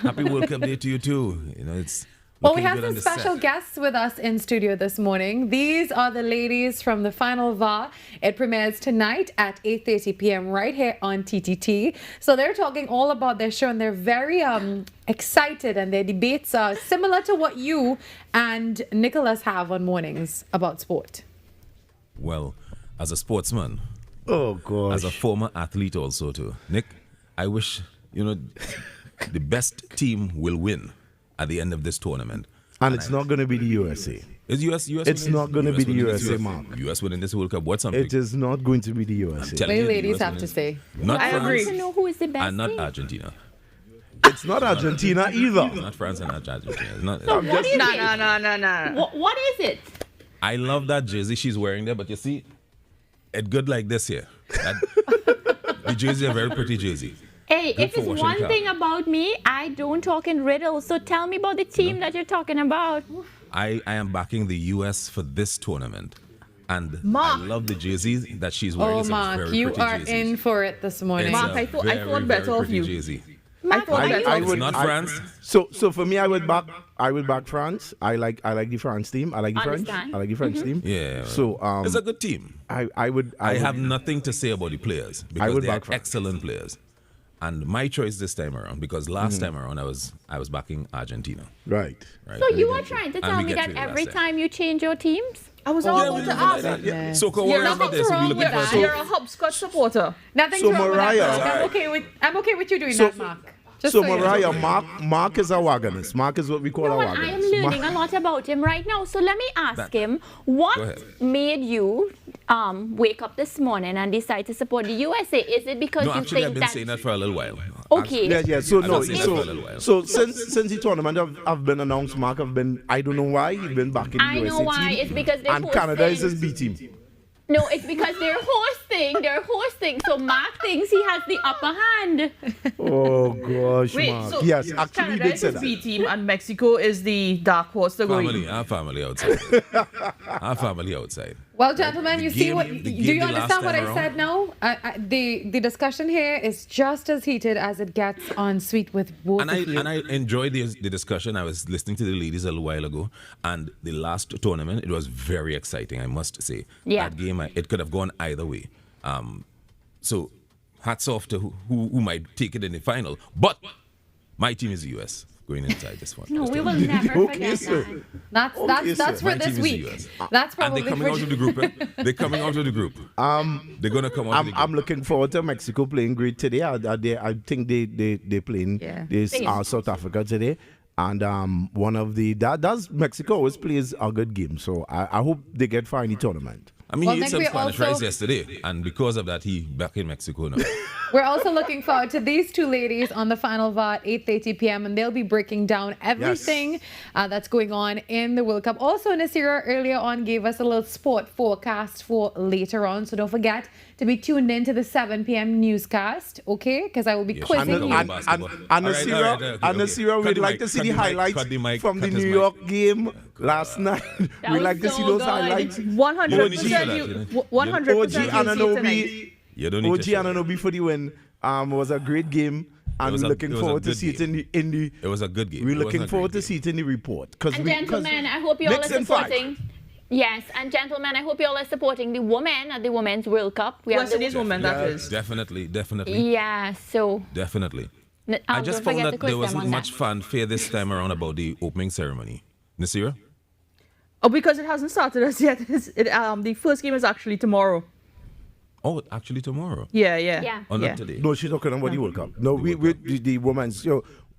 Happy World Cup Day to you too. You know, it's well, we have some special guests with us in studio this morning. These are the ladies from the Final VAR. It premieres tonight at 8:30 p.m. right here on TTT. So they're talking all about their show, and they're very excited, and their debates are similar to what you and Nicholas have on mornings about sport. Well, as a sportsman, oh gosh, as a former athlete also too, Nick, I wish the best team will win at the end of this tournament. And it's not going to be the USA. Is US it's not going to be the USA, Mark. US winning this World Cup. What's something? It is not going to be the USA. What do ladies have to say? Not I France, agree. To know who is the best and not team. Argentina. It's not Argentina either. Not France and not Argentina. It's not, So what is it? No. What is it? I love that jersey she's wearing there, but you see, it's good like this here. The jersey, a very pretty jersey. Hey, Good if for it's washing one car. thing about me, I don't talk in riddles. So tell me about the team that you're talking about. I am backing the US for this tournament. And Mark. I love the jersey that she's wearing. Oh, It's a Mark, very you pretty are jersey. in for it this morning. It's Mark, a I thought very, better very of you. pretty jersey. Mark, are you? It's not France. So for me, I would back France. I like the France team. I like the French. Understand. I like the French team. Yeah. So it's a good team. I would have nothing to say about the players because would they are back France. excellent players. And my choice this time around, because last time around I was backing Argentina. Right. So you are trying to And tell we me get that three last every time. time you change your teams? I was Yeah, all we about to like ask. that. Yeah. So go worry about Nothing's this. wrong We're with looking that. for You're a hopscotch supporter. Nothing's So wrong with Mariah- that, Mark. I'm okay with you doing So- that, Mark. Just So you know. Mariah, Mark is a wagonist. Mark is what we call No, a and I am wagonist. learning a lot about him right now. So let me ask him, what Go ahead. made you wake up this morning and decide to support the USA? Is it because No, you actually, I've think been that... saying that for a little while. Okay. Yeah. So I've no. been saying that for a little while. So since the tournament have been announced, Mark have been. I don't know why he's been back in the I know USA why. team. It's because they're and Canada is hosting. his B team. No, it's because they're hosting. So Mark thinks he has the upper hand. Oh gosh, Wait, Mark. so Yes, actually, Canada he did is say his that. B team and Mexico is the dark horse to go in. Our family outside. Our family outside. Well, gentlemen, The you see game- what? the Do game you the last understand what time I around- said now? The discussion here is just as heated as it gets on Sweet with both And of you. I enjoyed the discussion. I was listening to the ladies a little while ago, and the last tournament, it was very exciting, I must say. Yeah. That game, it could have gone either way. So hats off to who might take it in the final. But my team is the US going inside this one. No, This we will tournament. never Okay, forget sir. that. That's My for this team is the week. US. That's And probably they're coming for out of the group. They're coming out of the group. They're gonna come out of the group. I'm looking forward to Mexico playing great today. I think they playing this South Africa today. And one of the does Mexico always plays a good game. So I hope they get far in the tournament. I mean, Well, he ate Nick, some we Spanish also- rice yesterday, and because of that, he back in Mexico now. We're also looking forward to these two ladies on the final VAR at 8:30 p.m. and they'll be breaking down everything that's going on in the World Cup. Also, Nasira earlier on gave us a little sport forecast for later on, so don't forget to be tuned in to the 7 p.m. newscast, okay? Because I will be quizzing you. And Nasira, we'd like to see the highlights from the New York game last night. We'd like to see those highlights. 100% OG 100% Ananobi. You don't need OG to show. Ananobi for the win. Was a great game. And was we're a- looking it was a forward to good see it in the. It was a good game. We're It was looking a forward great to see it in the report. And gentlemen, I hope you all are Knicks in five. supporting. Yes, and gentlemen, I hope you all are supporting the women at the Women's World Cup. We have West Indies the women, that is. Definitely. Yeah, so Definitely. I I just don't found forget to that quiz there them wasn't on much fanfare this time around about the opening ceremony. Nasira? Oh, because it hasn't started as yet. The first game is actually tomorrow. Oh, actually tomorrow. Yeah. Oh, not today. No, she's talking about the World Cup. No, we the women's.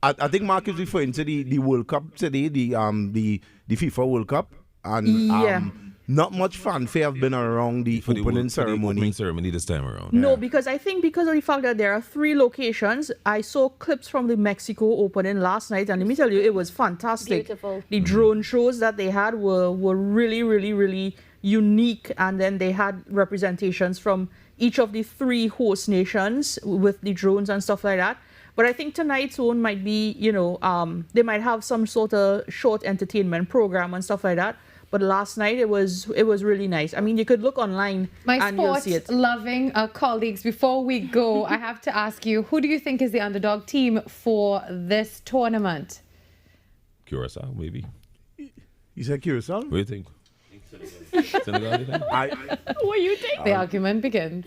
I think Mark is referring to the World Cup today, the FIFA World Cup, and not much fanfare have been around the opening ceremony. Opening ceremony this time around. No, because I think because of the fact that there are 3 locations, I saw clips from the Mexico opening last night, and let me tell you, it was fantastic. Beautiful. The drone shows that they had were really, really, really unique, and then they had representations from each of the 3 host nations with the drones and stuff like that. But I think tonight's one might be, they might have some sort of short entertainment program and stuff like that. But last night it was really nice. I mean, you could look online My and you'll see it. sport-loving colleagues, before we go, I have to ask you, who do you think is the underdog team for this tournament? Curacao, maybe. You said Curacao? What do you think? Senegal, you think? what do you think? The argument begins.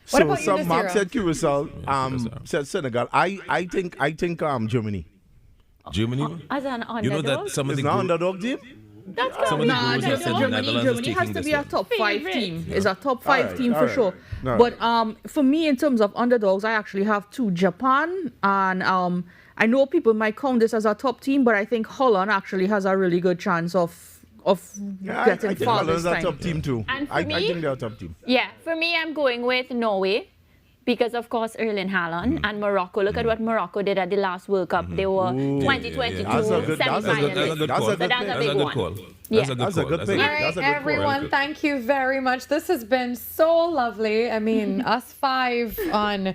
What So about you, some Mark Nasira? said Curacao, said Senegal. I think Germany. Germany? As an underdog? You know that some of Is the not group, underdog team? That's some of the Nah, groups have said the Netherlands is Germany has taking to this be a one. top 5 Favorite. team. It's a top 5 Alright, team for alright. sure. Alright. But for me, in terms of underdogs, I actually have 2: Japan and I know people might count this as a top team, but I think Holland actually has a really good chance of I getting think far Holland's this a time. top team too. And for I me- think they're a top team. Yeah, for me, I'm going with Norway because, of course, Erling Haaland and Morocco. Look at what Morocco did at the last World Cup. They were 2022 That's a good- that's a good- semi-finalists. that's a So good that's a pick. big That's a good one. call. Yeah. That's a good That's a call. good That's a pick. good All call. right, That's a good call. everyone, thank you very much. This has been so lovely. I mean, us 5 on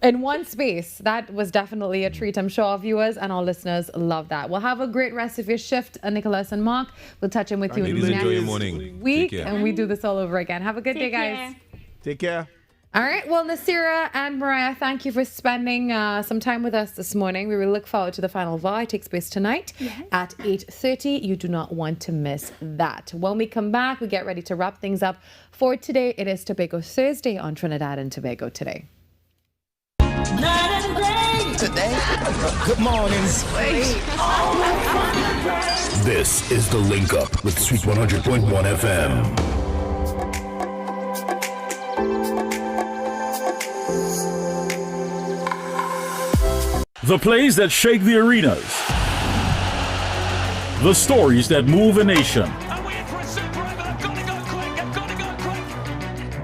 in one space. That was definitely a treat. I'm sure our viewers and our listeners love that. Well, have a great rest of your shift, Nicholas and Mark. We'll touch in with you Ladies, next enjoy your morning. week, Take care. and we do this all over again. Have a good day, guys. Take care. All right. Well, Nasira and Mariah, thank you for spending some time with us this morning. We really look forward to the final VAR. It takes place tonight at 8:30. You do not want to miss that. When we come back, we get ready to wrap things up for today. It is Tobago Thursday on Trinidad and Tobago Today. Today. Good morning. This is The Link Up with Sweet 100.1 FM. The plays that shake the arenas. The stories that move a nation.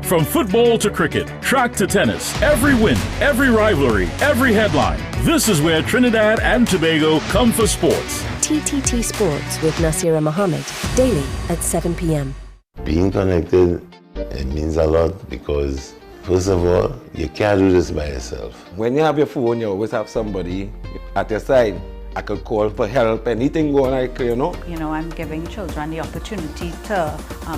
From football to cricket, track to tennis, every win, every rivalry, every headline. This is where Trinidad and Tobago come for sports. TTT Sports with Nasira Mohammed, daily at 7 p.m. Being connected, it means a lot because first of all, you can't do this by yourself. When you have your phone, you always have somebody at your side. I could call for help, anything going on, You know, I'm giving children the opportunity to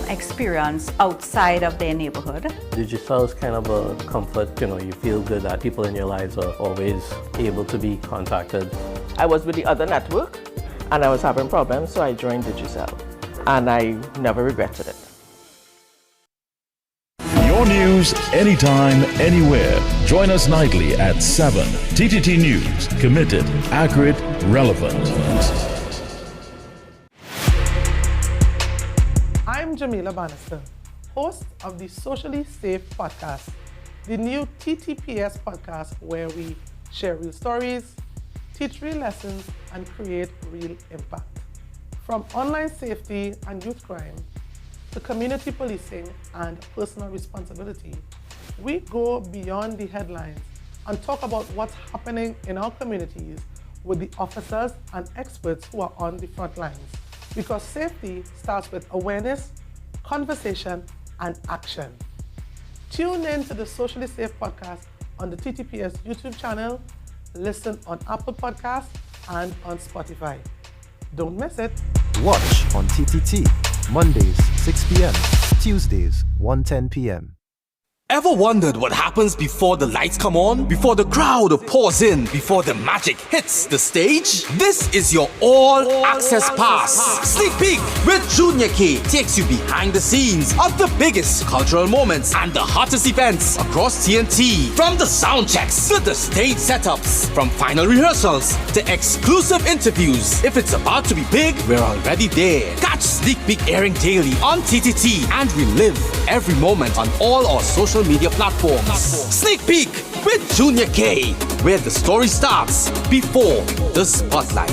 experience outside of their neighborhood. Digicel is kind of a comfort, you feel good that people in your lives are always able to be contacted. I was with the other network and I was having problems, so I joined Digicel. And I never regretted it. Your news, anytime, anywhere. Join us nightly at 7. TTT News. Committed, accurate, relevant. I'm Jamila Bannister, host of the Socially Safe podcast, the new TTPS podcast where we share real stories, teach real lessons, and create real impact. From online safety and youth crime, to community policing and personal responsibility, we go beyond the headlines and talk about what's happening in our communities with the officers and experts who are on the front lines. Because safety starts with awareness, conversation, and action. Tune in to the Socially Safe podcast on the TTPS YouTube channel, listen on Apple Podcasts and on Spotify. Don't miss it. Watch on TTT, Mondays, 6 p.m., Tuesdays, 1:10 p.m. Ever wondered what happens before the lights come on? Before the crowd pours in? Before the magic hits the stage? This is your all-access pass. Sneak Peek with Junior K takes you behind the scenes of the biggest cultural moments and the hottest events across TNT. From the sound checks to the stage setups, from final rehearsals to exclusive interviews. If it's about to be big, we're already there. Catch Sneak Peek airing daily on TTT and relive every moment on all our social media platforms. Sneak Peek with Junior K, where the story starts before the spotlight.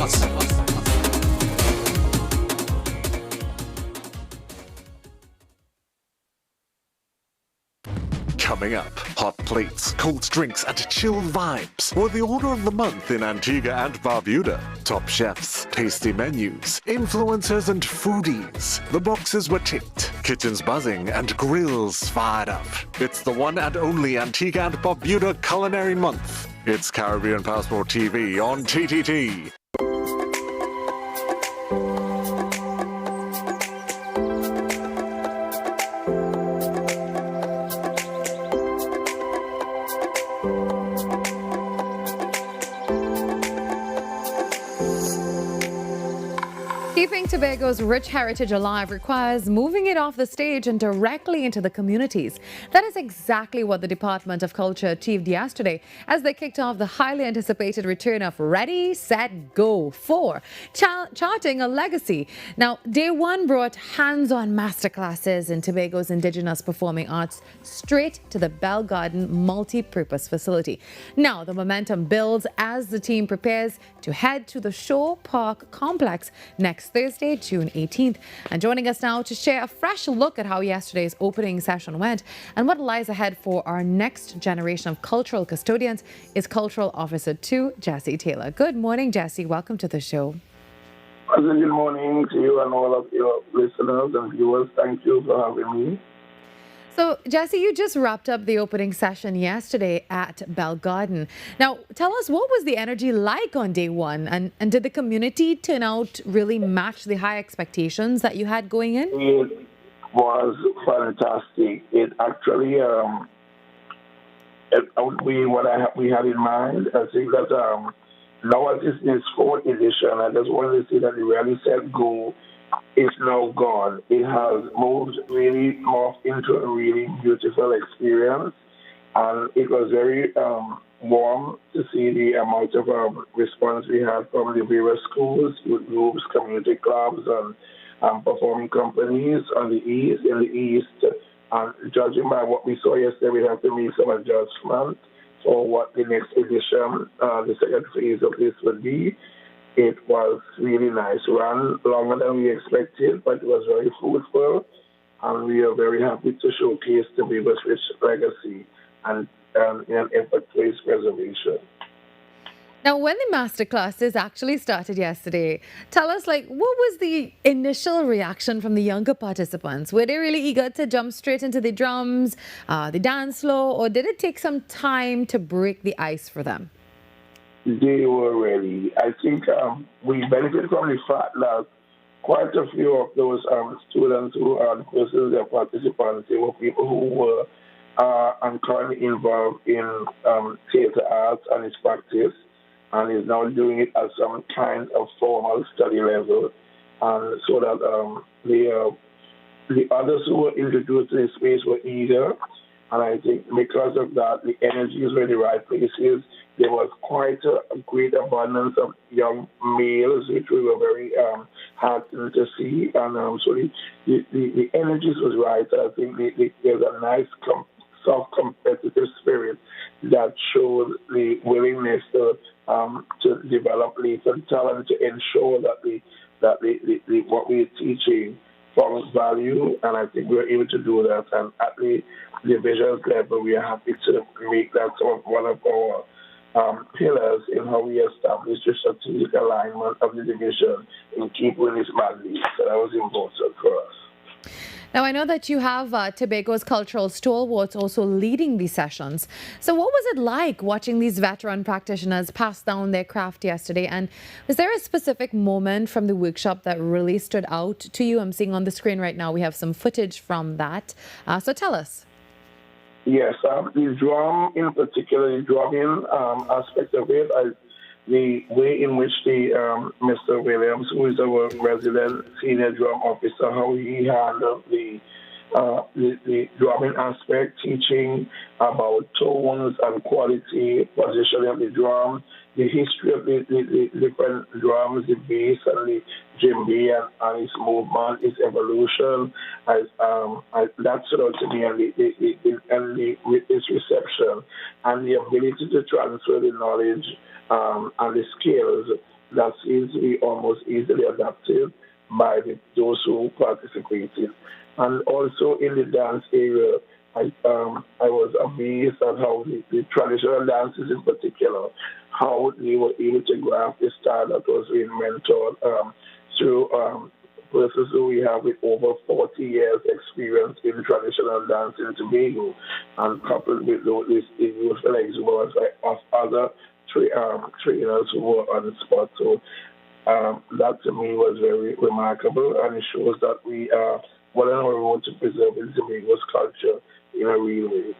Coming up, hot plates, cold drinks, and chilled vibes were the order of the month in Antigua and Barbuda. Top chefs, tasty menus, influencers, and foodies. The boxes were ticked, kitchens buzzing, and grills fired up. It's the one and only Antigua and Barbuda Culinary Month. It's Caribbean Passport TV on TTT. Keeping Tobago's rich heritage alive requires moving it off the stage and directly into the communities. That is exactly what the Department of Culture achieved yesterday as they kicked off the highly anticipated return of Ready, Set, Go 4, charting a legacy. Now, day one brought hands-on masterclasses in Tobago's indigenous performing arts straight to the Bell Garden multi-purpose facility. Now, the momentum builds as the team prepares to head to the Shore Park complex next Thursday, June 18th. And joining us now to share a fresh look at how yesterday's opening session went and what lies ahead for our next generation of cultural custodians is Cultural Officer 2, Jessie Taylor. Good morning, Jessie. Welcome to the show. Good morning to you and all of your listeners and viewers. Thank you for having me. So, Jesse, you just wrapped up the opening session yesterday at Balkaran. Now, tell us, what was the energy like on day one? And did the community turn out really match the high expectations that you had going in? It was fantastic. It actually, we had in mind. I think that now at this fourth edition, I just wanted to say that the Rally Set Go is now gone. It has really morphed into a really beautiful experience, and it was very warm to see the amount of response we had from the various schools, youth groups, community clubs, and performing companies in the East. And judging by what we saw yesterday, we have to make some adjustment for what the next edition, the second phase of this would be. It was really nice. Ran longer than we expected, but it was very fruitful, and we are very happy to showcase the Tobago's rich legacy and in effort to its preservation. Now, when the masterclasses actually started yesterday, tell us, what was the initial reaction from the younger participants? Were they really eager to jump straight into the drums, the dance floor, or did it take some time to break the ice for them? They were ready. I think we benefited from the fact that quite a few of those students who are the persons that participants, they were people who were currently involved in theater arts and its practice, and is now doing it at some kind of formal study level. And so that the others who were introduced to the space were eager. And I think because of that, the energies were in the right places. There was quite a great abundance of young males, which we were very heartened to see. And so the energies was right. I think there's a nice soft competitive spirit that showed the willingness to develop latent talent, to ensure that what we're teaching forms value, and I think we're able to do that. And at the divisions level, we are happy to make that one of our pillars in how we establish the strategic alignment of the division in keeping with its mandate. So that was important for us. Now, I know that you have Tobago's cultural stalwarts also leading these sessions. So what was it like watching these veteran practitioners pass down their craft yesterday? And was there a specific moment from the workshop that really stood out to you? I'm seeing on the screen right now we have some footage from that. So tell us. Yes, the drum in particular, the drumming aspect of it, the way in which Mr. Williams, who is our resident senior drum officer, how he handled the drumming aspect, teaching about tones and quality, positioning of the drum, the history of the different drums, the bass and the djembe and its movement, its evolution. That stood out to me, and its reception and the ability to transfer the knowledge and the skills that seems to be almost easily adapted by those who participated. And also in the dance area, I was amazed at how the traditional dances in particular, how they were able to grasp the style that was being mentored through persons who we have with over 40 years experience in traditional dance in Tobago, and coupled with the youthful exuberance of other trainers who were on the spot. So that to me was very remarkable, and it shows that we are well on our road to preserving Tobago's culture in a real way.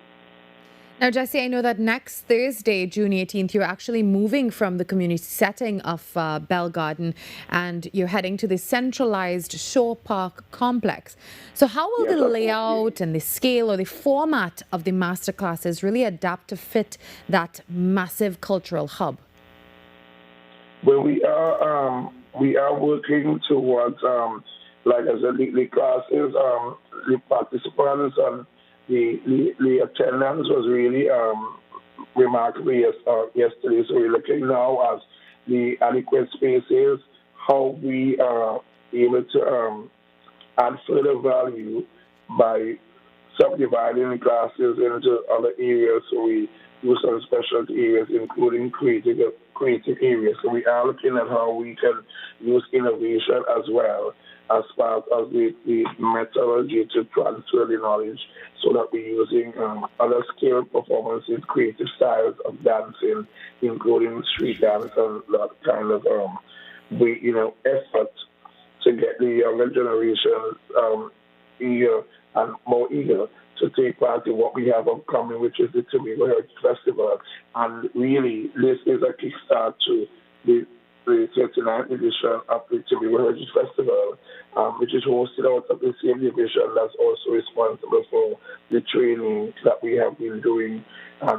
Now, Jesse, I know that next Thursday, June 18th, you're actually moving from the community setting of Balkaran and you're heading to the centralized Shore Park complex. So how will the layout and the scale or the format of the masterclasses really adapt to fit that massive cultural hub? Well, we are working towards, like I said, the classes, the participants, and the attendance was really remarkable yesterday. So we're looking now at the adequate spaces, how we are able to add further value by subdividing the classes into other areas. So we do some specialty areas, including creative areas. So we are looking at how we can use innovation as well as part of the methodology to transfer the knowledge so that we're using other skill performances, creative styles of dancing, including street dance and that kind of effort to get the younger generation eager and more eager to take part in what we have upcoming, which is the Tobago Heritage Festival. And really, this is a kickstart to the 39th edition of the Tobago Heritage Festival, which is hosted out of the same division that's also responsible for the training that we have been doing,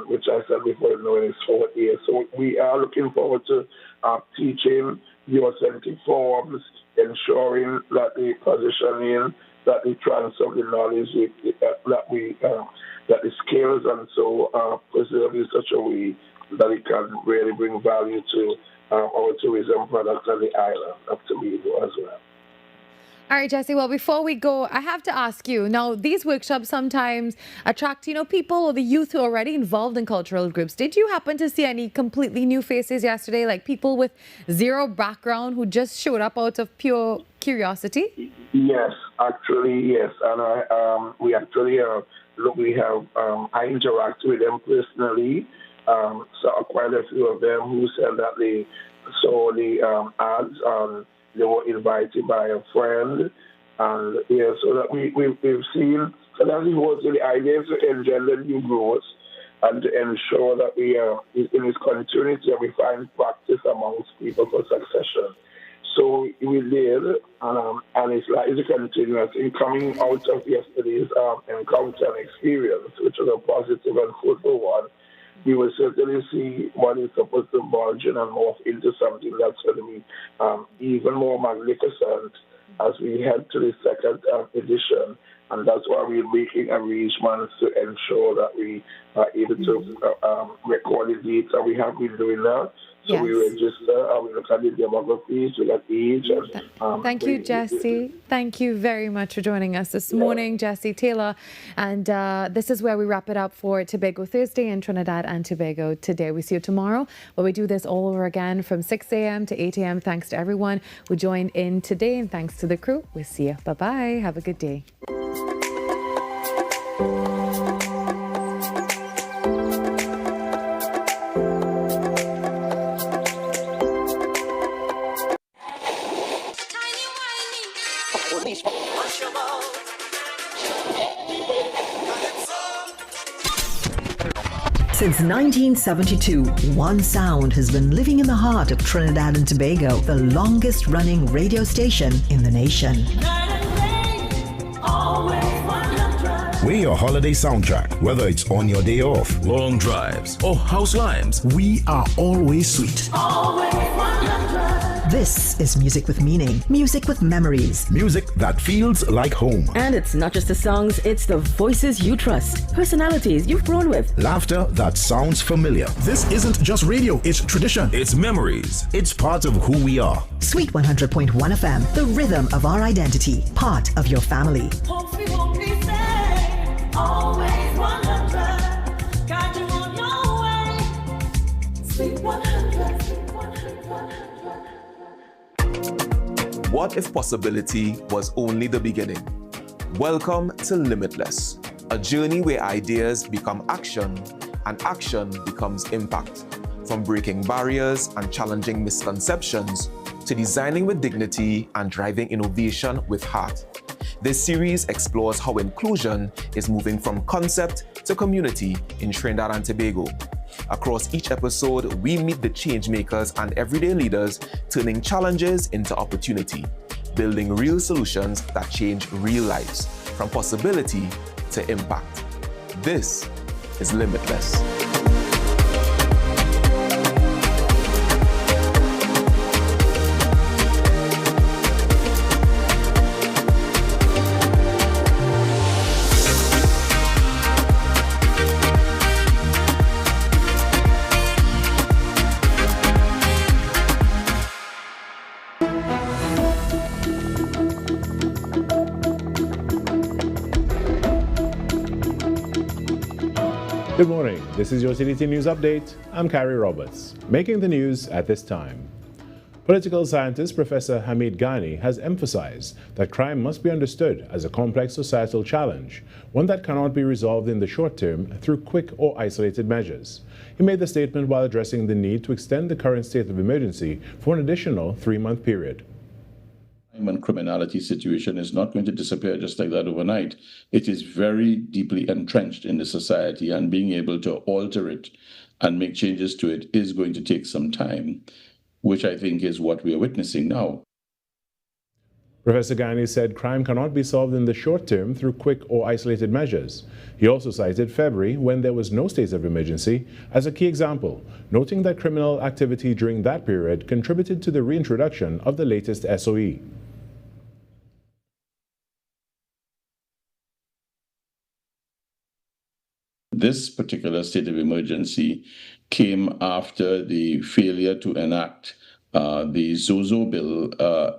which I said before, in its 4th year. So we are looking forward to teaching the authentic forms, ensuring that the positioning, that the transfer of the knowledge, that the skills and so are preserved in such a way that it can really bring value to our tourism products on the island of Tobago as well. All right, Jesse. Well, before we go, I have to ask you, now, these workshops sometimes attract, people or the youth who are already involved in cultural groups. Did you happen to see any completely new faces yesterday, like people with zero background who just showed up out of pure curiosity? Yes, actually, yes. And we actually, I interact with them personally. So quite a few of them who said that they saw the ads and they were invited by a friend, and so that we've seen. So that's the idea is to engender new growth and to ensure that we are in this continuity and we find practice amongst people for succession. So we did, and it's a continuous in coming out of yesterday's encounter and experience, which was a positive and fruitful one. We will certainly see what is supposed to merge and morph into something that's going to be even more magnificent as we head to the 2nd edition. And that's why we're making arrangements to ensure that we are able to record the dates, and we have been doing that. So we register, and we look at the demographics, we look at age. And, Thank you, Jesse. Thank you very much for joining us this morning, Jesse Taylor. And this is where we wrap it up for Tobago Thursday in Trinidad and Tobago Today. We see you tomorrow, but we do this all over again from 6 a.m. to 8 a.m. Thanks to everyone who joined in today, and thanks to the crew. We'll see you. Bye-bye. Have a good day. Since 1972, one sound has been living in the heart of Trinidad and Tobago, the longest running radio station in the nation. We're your holiday soundtrack. Whether it's on your day off, long drives, or house limes, we are always sweet. This is music with meaning, music with memories. Music that feels like home. And it's not just the songs, it's the voices you trust, personalities you've grown with. Laughter that sounds familiar. This isn't just radio, it's tradition. It's memories. It's part of who we are. Sweet 100.1 FM, the rhythm of our identity, part of your family. Always 100, got you on your way. Sweet 100, sweet 100. What if possibility was only the beginning? Welcome to Limitless, a journey where ideas become action and action becomes impact. From breaking barriers and challenging misconceptions to designing with dignity and driving innovation with heart. This series explores how inclusion is moving from concept to community in Trinidad and Tobago. Across each episode, we meet the change makers and everyday leaders turning challenges into opportunity, building real solutions that change real lives, from possibility to impact. This is Limitless. Good morning, this is your CDT News Update. I'm Carrie Roberts. Making the news at this time. Political scientist Professor Hamid Ghani has emphasized that crime must be understood as a complex societal challenge, one that cannot be resolved in the short term through quick or isolated measures. He made the statement while addressing the need to extend the current state of emergency for an additional 3-month period. And criminality situation is not going to disappear just like that overnight. It is very deeply entrenched in the society, and being able to alter it and make changes to it is going to take some time, which I think is what we are witnessing now. Professor Ghani said crime cannot be solved in the short term through quick or isolated measures. He also cited February, when there was no state of emergency, as a key example, noting that criminal activity during that period contributed to the reintroduction of the latest SOE. This particular state of emergency came after the failure to enact the Zozo bill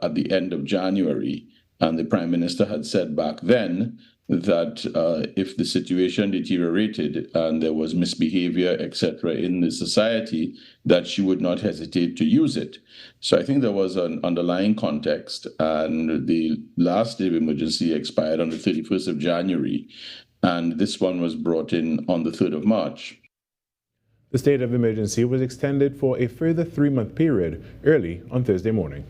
at the end of January. And the Prime Minister had said back then that if the situation deteriorated and there was misbehavior, etc., in the society, that she would not hesitate to use it. So I think there was an underlying context, and the last state of emergency expired on the 31st of January, and this one was brought in on the 3rd of March. The state of emergency was extended for a further 3-month period early on Thursday morning.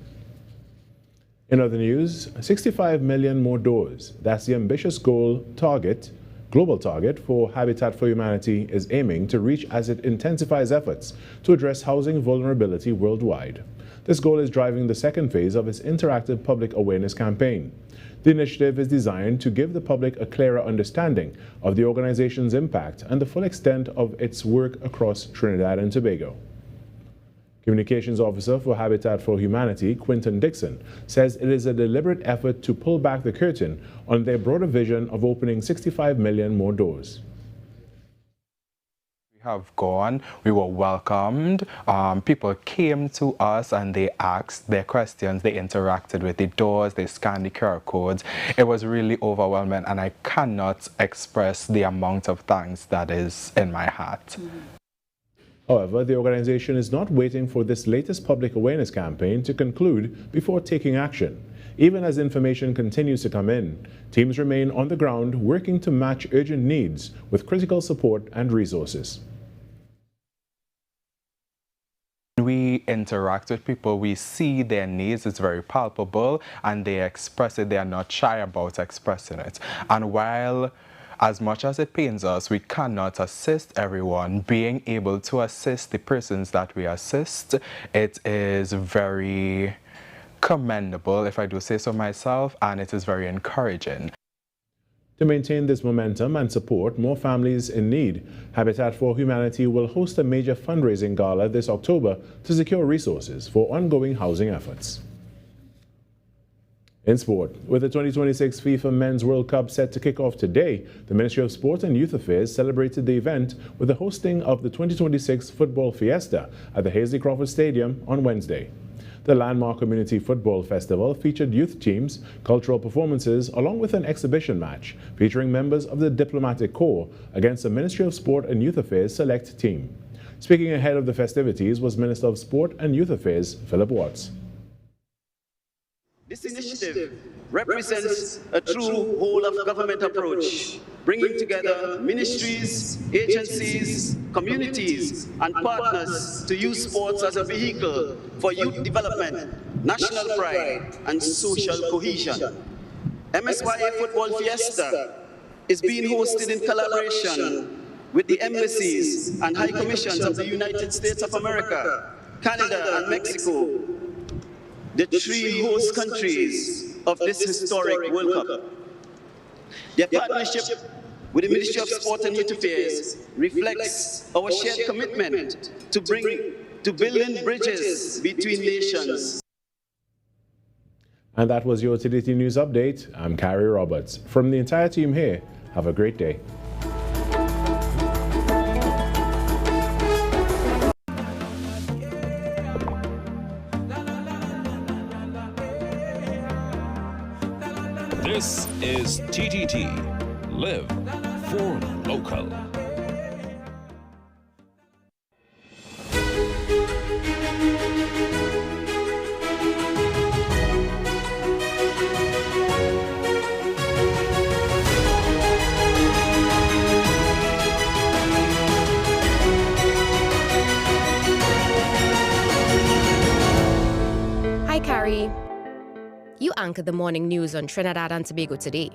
In other news, 65 million more doors. That's the ambitious global target for Habitat for Humanity is aiming to reach as it intensifies efforts to address housing vulnerability worldwide. This goal is driving the second phase of its interactive public awareness campaign. The initiative is designed to give the public a clearer understanding of the organization's impact and the full extent of its work across Trinidad and Tobago. Communications Officer for Habitat for Humanity, Quinton Dixon, says it is a deliberate effort to pull back the curtain on their broader vision of opening 65 million more doors. Have gone, we were welcomed, people came to us and they asked their questions, they interacted with the doors, they scanned the QR codes. It was really overwhelming, and I cannot express the amount of thanks that is in my heart. However, the organization is not waiting for this latest public awareness campaign to conclude before taking action. Even as information continues to come in, teams remain on the ground working to match urgent needs with critical support and resources. We interact with people, we see their needs, it's very palpable, and they express it, they are not shy about expressing it. And while as much as it pains us, we cannot assist everyone, being able to assist the persons that we assist, it is very commendable, if I do say so myself, and it is very encouraging. To maintain this momentum and support more families in need, Habitat for Humanity will host a major fundraising gala this October to secure resources for ongoing housing efforts. In sport, with the 2026 FIFA Men's World Cup set to kick off today, the Ministry of Sport and Youth Affairs celebrated the event with the hosting of the 2026 Football Fiesta at the Hazley Crawford Stadium on Wednesday. The landmark community football festival featured youth teams, cultural performances, along with an exhibition match featuring members of the Diplomatic Corps against the Ministry of Sport and Youth Affairs select team. Speaking ahead of the festivities was Minister of Sport and Youth Affairs, Philip Watts. This initiative represents a true whole-of-government approach, bringing together ministries, agencies, communities, and partners to use sports as a vehicle for youth development, national pride, and social cohesion. MSYA Football Fiesta is being hosted in collaboration with the embassies and high commissions of the United States of America, Canada, and Mexico, the three host countries of this historic World Cup. Their partnership with the Ministry of Sport and Youth Affairs reflects our shared commitment to building bridges between nations. And that was your TDT News Update. I'm Carrie Roberts. From the entire team here, have a great day. This is TTT. Live for local. You anchor the morning news on Trinidad and Tobago Today.